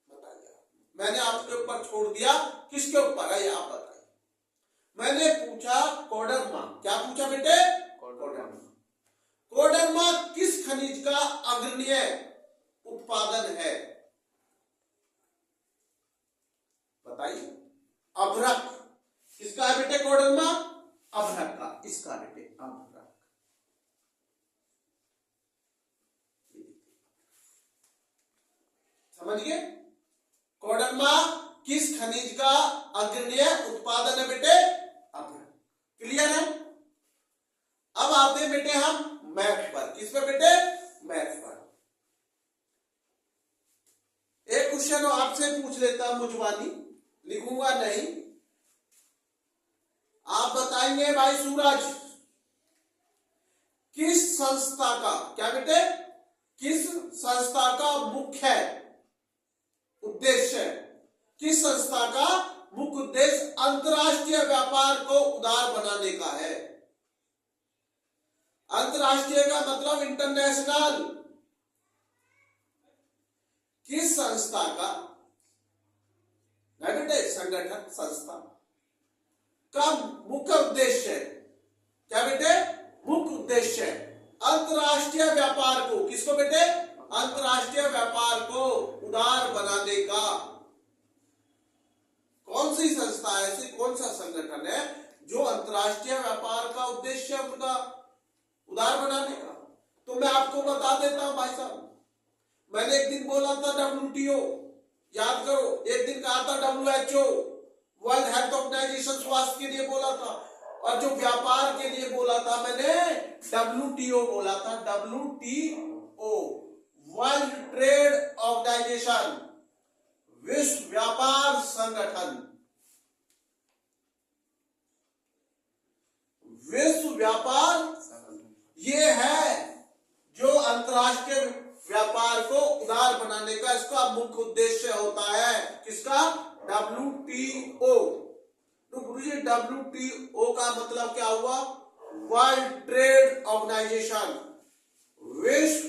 बताइए। मैंने आपके ऊपर छोड़ दिया, किसके ऊपर है आप बताइए। मैंने पूछा कोडरमा, क्या पूछा बेटे? कोडरमा। कोडरमा किस खनिज का अग्रणीय उत्पादन है? बताइए। अभ्रक किसका है बेटे? कोडरमा अभ्रक का, इसका बेटे अभ्रक। समझ गए? कोडरमा किस खनिज का अग्रणीय उत्पादन है बेटे? अभ्रक। क्लियर है? अब आते हैं बेटे हम मैथ पर। किस पर बेटे? मैथ पर। एक क्वेश्चन आपसे पूछ लेता हूं, मुझवानी लिखूंगा नहीं, आप बताएंगे भाई सूरज, किस संस्था का, क्या बेटे, किस संस्था का मुख्य उद्देश्य, किस संस्था का मुख्य उद्देश्य अंतरराष्ट्रीय व्यापार को उदार बनाने का है? अंतरराष्ट्रीय का मतलब इंटरनेशनल। किस संस्था का, नहीं बेटे संगठन, संस्था का मुख्य उद्देश्य, क्या बेटे? मुख्य उद्देश्य अंतरराष्ट्रीय व्यापार को, किसको बेटे? अंतरराष्ट्रीय व्यापार को उदार बनाने का। कौन सी संस्था है ऐसी, कौन सा संगठन है जो अंतरराष्ट्रीय व्यापार का उद्देश्य उनका उदार बनाने का? तो मैं आपको बता देता हूं भाई साहब, मैंने एक दिन बोला था WTO, याद करो, एक दिन कहा था WHO, वर्ल्ड हेल्थ ऑर्गेनाइजेशन, स्वास्थ्य के लिए बोला था, और जो व्यापार के लिए बोला था मैंने WTO बोला था, WTO, वर्ल्ड ट्रेड ऑर्गेनाइजेशन, विश्व व्यापार संगठन। विश्व व्यापार ये है जो अंतरराष्ट्रीय व्यापार को उदार बनाने का इसका मुख्य उद्देश्य होता है। किसका? WTO। तो गुरुजी WTO का मतलब क्या हुआ? वर्ल्ड ट्रेड ऑर्गेनाइजेशन, विश्व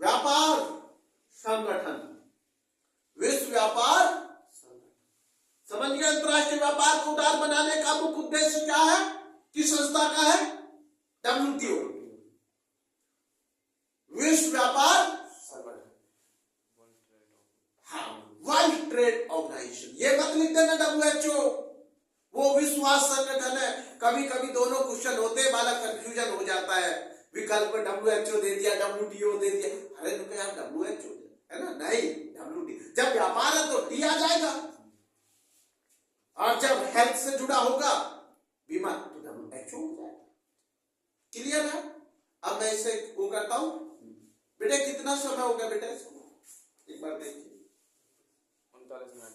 व्यापार संगठन, विश्व व्यापार। समझ गए? अंतरराष्ट्रीय व्यापार को उदार बनाने का मुख्य उद्देश्य क्या है? किस संस्था का है? WTO, विश्व व्यापार संगठन, हाँ, वर्ल्ड ट्रेड ऑर्गेनाइजेशन। ये मत लिख देना WHO, वो विश्व स्वास्थ्य संगठन है। कभी कभी दोनों क्वेश्चन होते हैं, वाला कंफ्यूजन हो जाता है, विकल्प WHO दे दिया, WTO दे दिया, अरे तो क्या WHO है ना? नहीं, WTO। जब व्यापार है तो T आ जाएगा, और जब हेल्थ से जुड़ा होगा बीमा तो WHO हो जाएगा। क्लियर है? अब मैं इसे वो करता हूं बेटे। कितना समय हो गया बेटा इसको? एक बार देखिए, 39 मिनट।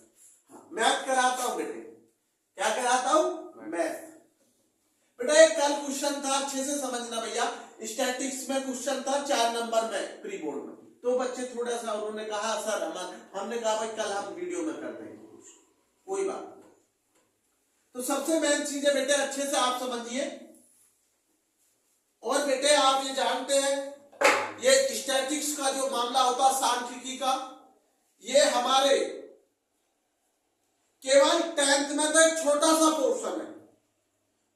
हाँ, मैथ कराता हूं बेटे। क्या कराता हूं? मैथ। बेटा एक कल क्वेश्चन था, अच्छे से समझना भैया, स्टैटिक्स में क्वेश्चन था 4 नंबर में प्री बोर्ड में। तो बच्चे थोड़ा सा उन्होंने कहा सर हमने कहा भाई कल हम वीडियो में कर देंगे, कोई बात नहीं। तो सबसे मेन चीज है बेटे, अच्छे से आप समझिए। और बेटे आप ये जानते हैं, ये स्टैटिक्स का जो मामला होता है सांख्यिकी का, ये हमारे केवल 10th में तो एक छोटा सा पोर्शन है।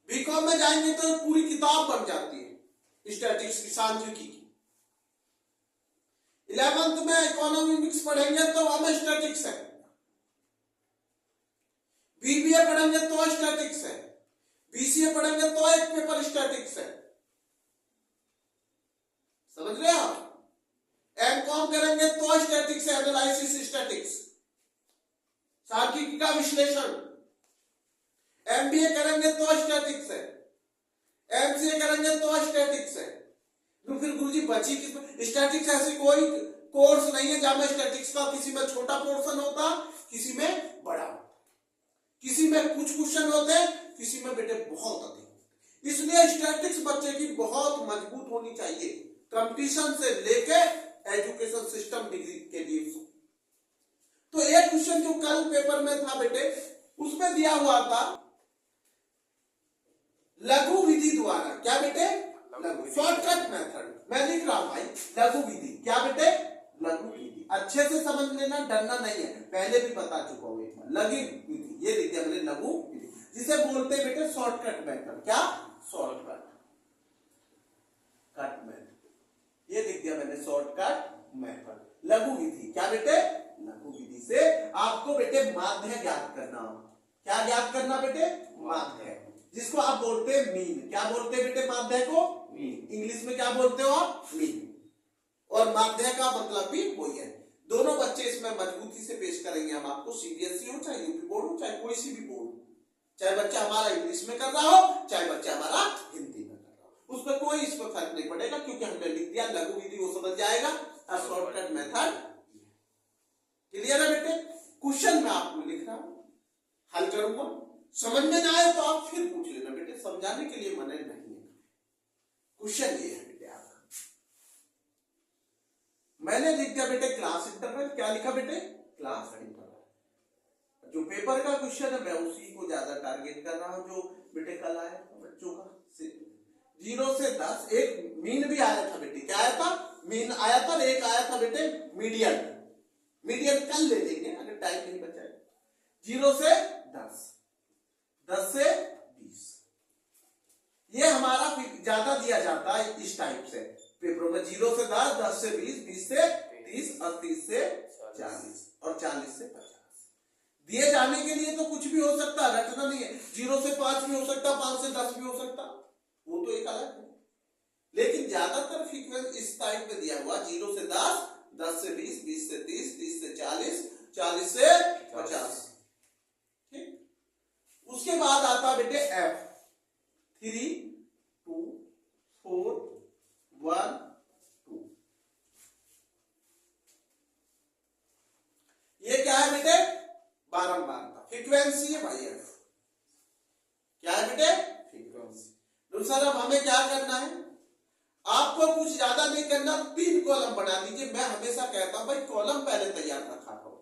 बीकॉम में जाएंगे तो पूरी किताब बन जाती है स्टैटिक्स की, सांख्यिकी की। 11th में इकोनॉमिक्स पढ़ेंगे तो हमें स्टैटिक्स है, BBA पढ़ेंगे तो स्टैटिक्स है, BCA पढ़ेंगे तो एक पेपर स्टैटिक्स है। समझ रहे आप? एमकॉम करेंगे तो स्टैटिक्स है, एनालिसिस स्टैटिक्स, सांख्यिकी का विश्लेषण। एमबीए करेंगे तो स्टैटिक्स है, एमसीए करेंगे तो स्टैटिक्स है। तो फिर गुरुजी बची किस? स्टैटिक्स ऐसी कोई कोर्स नहीं है जहां में स्टैटिक्स का किसी में छोटा पोर्शन होता, किसी में बड़ा, किसी में कुछ क्वेश्चन होते, किसी में बेटे बहुत अधिक। इसलिए स्टैटिक्स बच्चे की बहुत मजबूत होनी चाहिए, कंपटीशन से लेके एजुकेशन सिस्टम डिग्री के लिए। तो एक क्वेश्चन जो कल पेपर में था बेटे, उसमें दिया हुआ था लघु विधि द्वारा, क्या बेटे? लघु, शॉर्टकट मेथड। मैं लिख रहा हूं भाई लघु विधि, क्या बेटे? लघु विधि। अच्छे से समझ लेना, डरना नहीं है, पहले भी बता चुका हूं एक बार। लघु विधि ये लिख दिया मैंने, लघु विधि, जिसे बोलते हैं बेटे शॉर्टकट मेथड। क्या? शॉर्टकट मेथड, ये लिख दिया मैंने, शॉर्टकट मेथड, लघु विधि। क्या बेटे? लघु विधि से आपको बेटे माध्य ज्ञात करना। क्या ज्ञात करना बेटे? माध्य, जिसको आप बोलते हैं मीन। क्या बोलते हैं बेटे माध्य को? मीन। इंग्लिश में क्या बोलते हो आप? मीन। और माध्य का मतलब भी वही है। दोनों बच्चे इसमें मजबूती से पेश करेंगे हम आपको, सीबीएसई हो चाहे यूपी बोर्ड हो चाहे कोई सी भी बोर्ड, चाहे बच्चा हमारा इंग्लिश में कर रहा हो चाहे बच्चा हमारा हिंदी में कर रहा हो, उसमें कोई इसमें फर्क नहीं पड़ेगा, क्योंकि हमने लिख दिया लघु विधि, वो समझ जाएगा। और शॉर्टकट मेथड, क्लियर है बेटे? क्वेश्चन में आपको लिख रहा हूं, हल करूंगा, समझ में ना आए तो आप फिर पूछ लेना बेटे, समझाने के लिए मना नहीं है। क्वेश्चन ये है बेटे आपका, मैंने लिख दिया बेटे क्लास इंटरवल। क्या लिखा बेटे? Class interval. जो पेपर का क्वेश्चन है मैं उसी को ज्यादा टारगेट कर रहा हूं, जो बेटे कल आया था बच्चों का 0 से 10। एक मीन भी आया था बेटे, क्या आया था? मीन आया था, एक आया था बेटे मीडियन। मीडियन कल ले लेंगे अगर टाइम नहीं बचा। 0 से 10, 10 से 20, ये हमारा ज्यादा दिया जाता है इस टाइप से पेपरों में। 0 से 10, 10 से 20, 20 से 30 और 30 से 40 और 40 से 50। दिए जाने के लिए तो कुछ भी हो सकता, रटना नहीं है। 0 से 5 भी हो सकता, 5 से 10 भी हो सकता, वो तो एक अलग है। लेकिन ज्यादातर फ्रीक्वेंसी इस टाइप में दिया हुआ, 0 से 10, 10 से 20, 20 से 30, 30 से 40, 40 से 50। ठीक, उसके बाद आता बेटे F 3 2 4 1 2। ये क्या है बेटे? बारंबारता, फ्रीक्वेंसी है भाई। F क्या है बेटे? फ्रीक्वेंसी। दूसरा अब हमें क्या करना है, आपको कुछ ज्यादा नहीं करना, 3 कॉलम बना दीजिए। मैं हमेशा कहता हूं भाई कॉलम पहले तैयार रखा करो।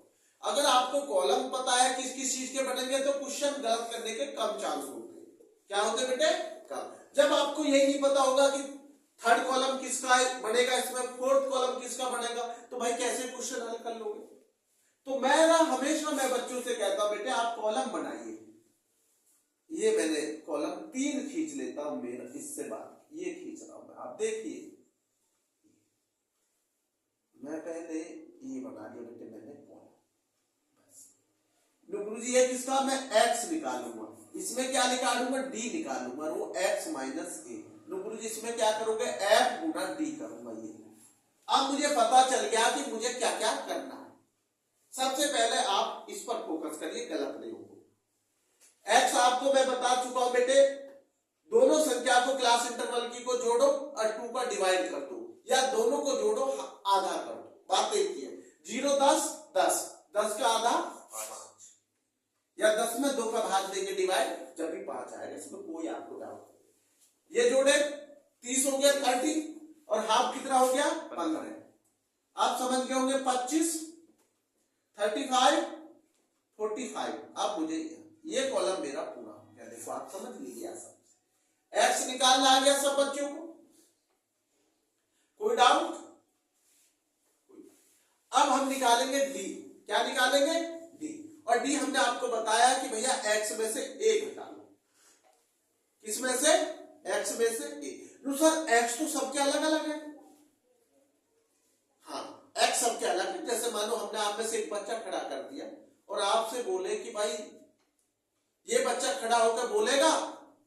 अगर आपको कॉलम पता है किस किस चीज के बनेंगे तो क्वेश्चन गलत करने के कम चांस होते हैं। क्या होते बेटे? कम। जब आपको यही नहीं पता होगा कि 3rd कॉलम किसका बनेगा, इसमें 4th कॉलम किसका बनेगा, तो भाई कैसे क्वेश्चन हल कर लोगे? तो हमेशा मैं बच्चों से कहता हूं बेटे आप कॉलम बनाइए। ये मैंने कॉलम 3 खींच लेता हूं, मेरा इससे बात ये खींच रहा हूं मैं, आप देखिए। मैं पहले ये बना दिया बेटे मैंने कॉलम, बस। गुरुजी ये किसका? मैं x निकालूंगा, इसमें क्या निकालूंगा? d निकालूंगा, वो x माइनस a। गुरुजी इसमें क्या करोगे? f गुना d करूंगा। ये अब मुझे पता चल गया कि मुझे क्या क्या करना है। सबसे पहले आप इस पर फोकस करिए, गलत नहीं होगा। x आपको मैं बता चुका हूं बेटे, दोनों संख्या को क्लास इंटरवल की को जोड़ो और 2 का डिवाइड कर दो, या दोनों को जोड़ो आधा कर दो। बात एक ही है। 0 10 10, 10 का आधा 5, या 10 में 2 का भाग देके डिवाइड, जब भी 5 आएगा, इसमें कोई आपको डाउट। ये जोड़े 30 हो गया 30, और हाफ कितना हो गया? 15। आप समझ गए होंगे 25 35 45। अब मुझे ये कॉलम मेरा पूरा हो गया, देखो आप समझ लीजिए। सब x निकालना आ गया सब बच्चों को, कोई डाउट? अब हम निकालेंगे d। क्या निकालेंगे? d। और d हमने आपको बताया कि भैया x में से a घटा लो। किसमें से? x में से a। नो सर x तो सबके अलग अलग है। हाँ, x सबके अलग है। जैसे मानो हमने आप में से एक बच्चा खड़ा कर दिया और आपसे बोले कि भाई ये बच्चा खड़ा होकर बोलेगा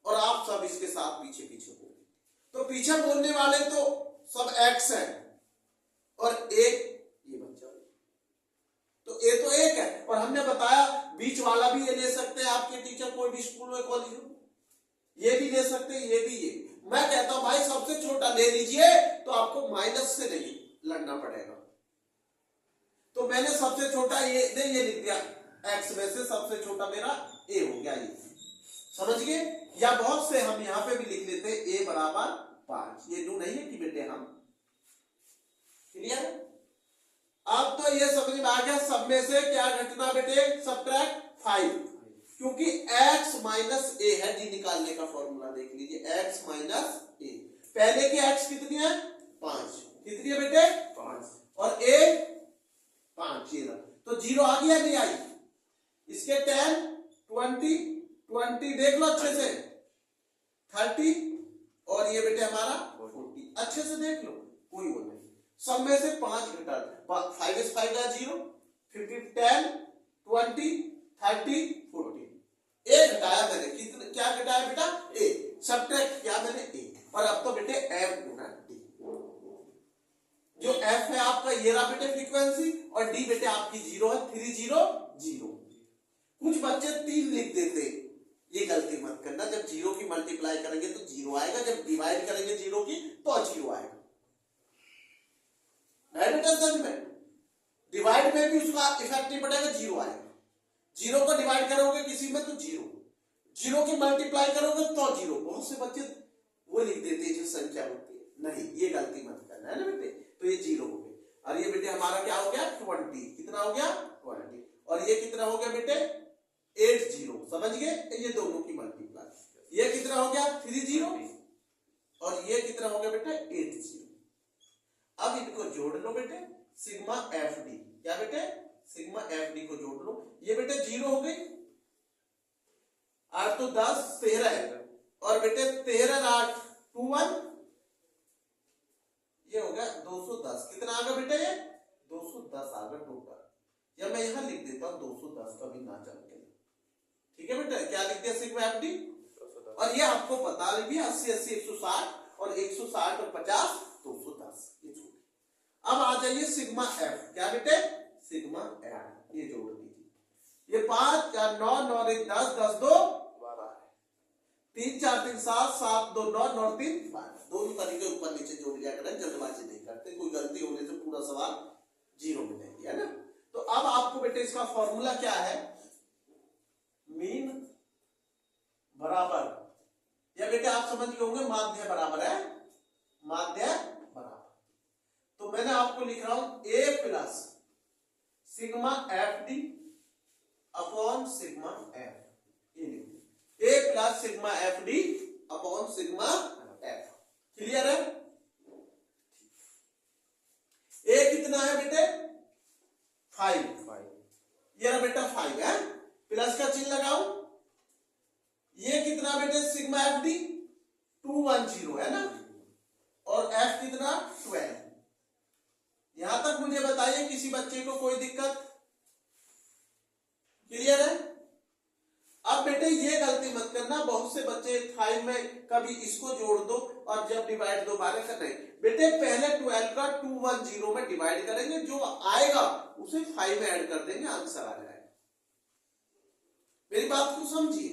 और आप सब इसके साथ पीछे पीछे बोले, तो पीछे बोलने वाले तो सब x है, और एक ये बच्चा, तो ए तो एक है। और हमने बताया बीच वाला भी ये ले सकते हैं आपके टीचर, कोई भी स्कूल में कॉलेज में, ये भी ले सकते हैं, ये भी। ये मैं कहता हूं भाई सबसे छोटा ले लीजिए, तो आपको माइनस से नहीं लड़ना पड़ेगा। तो मैंने सबसे छोटा ये लिख दिया, एक्स में से सबसे छोटा मेरा ए हो गया, ये समझ गए। या बहुत से हम यहां पे भी लिख लेते हैं ए बराबर 5, ये जो नहीं है कि बेटे हम, क्लियर। अब तो ये समझ में आ गया सब में से क्या घटना बेटे, सब्ट्रैक्ट 5, क्योंकि x माइनस ए है, जी निकालने का फॉर्मूला देख लीजिए, x माइनस ए। पहले की x कितनी है 5, कितनी है बेटे 5, और a 5, ये तो 0 आ गया नहीं आई। इसके 10 20 देख लो अच्छे से, 30, और ये बेटे हमारा 40, अच्छे से देख लो, कोई वो नहीं। सब में से 5 घटा, 5 is 5 का 0, 15 10 20 30 40, ए घटाया मैंने, कितना क्या घटाया बेटा ए, सब्ट्रैक्ट किया मैंने ए। और अब तो बेटे एफ गुना डी, जो एफ है आपका ये रहा बेटे फ्रीक्वेंसी, और डी बेटे आपकी 0 है, 3 0 0। कुछ बच्चे 3 लिख देते, ये गलती मत करना। जब 0 की मल्टीप्लाई करेंगे तो 0 आएगा, जब डिवाइड करेंगे 0 की तो 0 आएगा। डिवाइड में भी उसका इफेक्ट नहीं पड़ेगा, 0 आएगा। 0 को डिवाइड करोगे किसी में तो 0 की मल्टीप्लाई करोगे तो 0। बहुत से बच्चे वो लिख देते हैं जो संख्या होती है, नहीं ये गलती मत करना है ना बेटे। तो ये 0 हो गया, और ये बेटे हमारा क्या हो गया 20, कितना हो गया 20, और ये कितना हो गया बेटे 80, समझ गए। ये दोनों की मल्टीप्लाई, ये कितना हो गया 30, और ये कितना हो गया बेटे 80। अब इनको जोड़ लो बेटे, सिग्मा एफ डी, क्या बेटे सिग्मा एफ डी को जोड़ लो, ये बेटे 0 हो गई, 8 तो 10 13 है, और बेटे 13 8 21, ये हो गया 210। कितना आ गया बेटे ये 210 आ गया टोटल। या मैं यहां लिख देता हूं 210 का भी ना चल के, ठीक है बेटा, क्या लिख दिया सिग्मा एफ डी। और ये आपको पता भी 80 80 160, और 160 और 50 210, ये छोड़। अब आ जाइए सिग्मा एफ, क्या बेटे सिग्मा एफ, ये जोड़ दीजिए, ये 5 4 9 9 1 10 10 2 12, 3 4 3 7 7 2 9 9 3 12। दोनों तरीके ऊपर नीचे जोड़ लिया करें, जल्दबाजी नहीं करते, कोई गलती होने से पूरा सवाल 0 में नहीं है ना। तो अब आपको बेटे इसका फॉर्मूला क्या है, मीन बराबर, या बेटे आप समझ गए होंगे माध्य बराबर है, माध्य बराबर। तो मैंने आपको लिख रहा हूं A plus sigma F D upon sigma F, ये लिखो A plus sigma F D upon sigma F, clear है। ए कितना है बेटे 5, ये रहा बेटा 5 है, प्लस का चिन्ह लगाओ। ये कितना बेटे सिग्मा एफ डी 210 है ना, और एफ कितना 12। यहां तक मुझे बताइए किसी बच्चे को कोई दिक्कत, क्लियर है। अब बेटे ये गलती मत करना, बहुत से बच्चे 5 में कभी इसको जोड़ दो और जब डिवाइड दोबारा कर रहे बेटे, पहले 12 का 210 में डिवाइड करेंगे, जो आएगा उसे 5 में ऐड कर देंगे, आंसर आ जाएगा। मेरी बात को समझिए,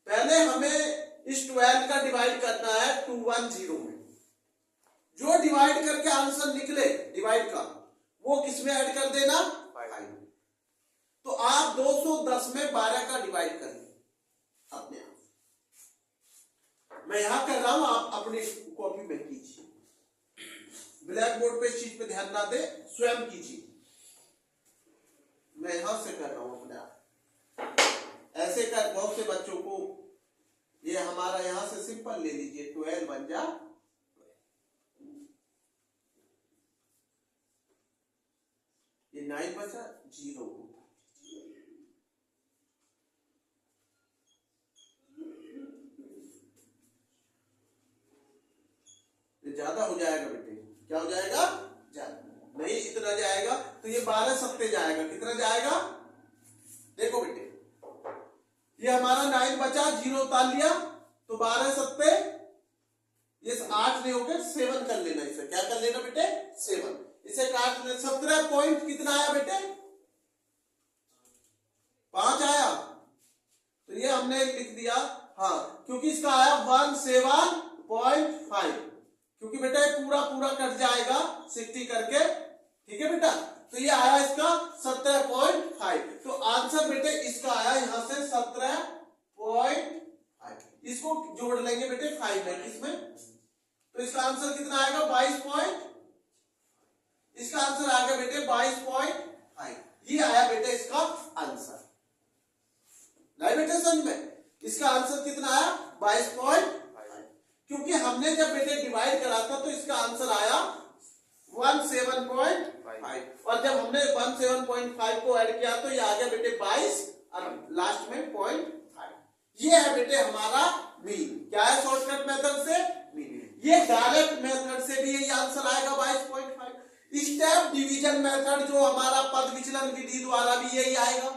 पहले हमें इस 12 का डिवाइड करना है 210 में, जो डिवाइड करके आंसर निकले डिवाइड का वो किसमें ऐड कर देना 5। तो आप 210 में 12 का डिवाइड करिए अपने आप, मैं यहां कर रहा हूं, आप अपनी कॉपी में कीजिए, ब्लैक बोर्ड पे इस चीज पे ध्यान ना दे, स्वयं कीजिए। मैं यहां से कर रहा हूं अपने आप, ऐसे कर बहुत से बच्चों को, ये हमारा यहां से सिंपल ले लीजिए, 12 बन जा, ये 9 बचा 0, ये ज्यादा हो जाएगा बेटे, क्या हो जाएगा ज्यादा, नहीं इतना जाएगा, तो ये 12 सत्ते जाएगा, कितना जाएगा देखो बेटे, ये हमारा 9 बचा, 0 उतार लिया, तो 12 सत्ते, ये 8 नहीं हो गए, 7 कर लेना, इसे क्या कर लेना बेटे 7, इसे काट ले। 17 पॉइंट कितना आया बेटे? 5 आया, तो ये हमने लिख दिया। हाँ, क्योंकि इसका आया 17.5, क्योंकि बेटा ये पूरा पूरा कट जाएगा 60 करके, ठीक है बेटा। तो ये आया इसका 17.5। तो आंसर बेटे इसका आया यहां से 17.5। इसको जोड़ लेंगे बेटे 5 में, किसमें? तो इसका आंसर कितना आएगा? 22 इसका आंसर आ गया बेटे 22.5। ये आया बेटे इसका आंसर। नहीं बेटे समझ में? इसका आंसर कितना आया? 22.5। क्योंकि हमने जब बेटे डिवाइड करा था तो इसका आंसर आया 17.5, और जब हमने 17.5 को ऐड किया तो ये आ गया बेटे 22 और लास्ट में 0.5। ये है बेटे हमारा मीन। क्या है? शॉर्टकट मेथड से मीन। ये डायरेक्ट मेथड से भी यही आंसर आएगा 22.5। स्टेप डिवीजन मेथड जो हमारा पद विचलन विधि द्वारा भी यही आएगा।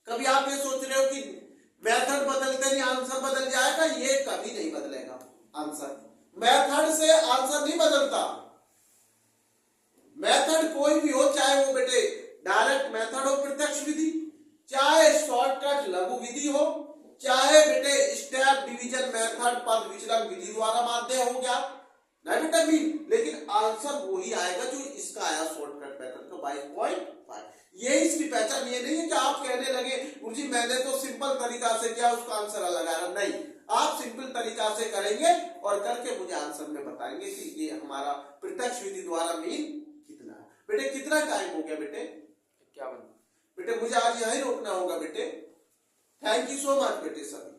कभी आप ये सोच रहे हो कि मेथड बदलते नहीं आंसर बदल जाएगा, ये कभी नहीं बदलेगा आंसर। मेथड से आंसर नहीं बदलता। मेथड कोई भी हो, चाहे वो बेटे डायरेक्ट मेथड हो, प्रत्यक्ष विधि, चाहे शॉर्टकट लघु विधि हो, चाहे बेटे स्टेप डिवीजन मेथड पद विचलन विधि द्वारा माध्य हो गया, नहीं बेटा भी, लेकिन आंसर वही आएगा जो इसका आया शॉर्टकट मेथड का 22.5। ये इसकी पहचान ये नहीं है कि आप कहने लगे गुरुजी मैंने तो सिंपल तरीका से किया उसका आंसर अलग आया। नहीं, आप सिंपल तरीका से करेंगे और करके मुझे आंसर में बताएंगे कि ये हमारा प्रत्यक्ष विधि द्वारा मीन कितना है। बेटे कितना टाइम हो गया बेटे? 51। बेटे मुझे आज यहीं रोकना होगा बेटे। थैंक यू सो मच बेटे सभी।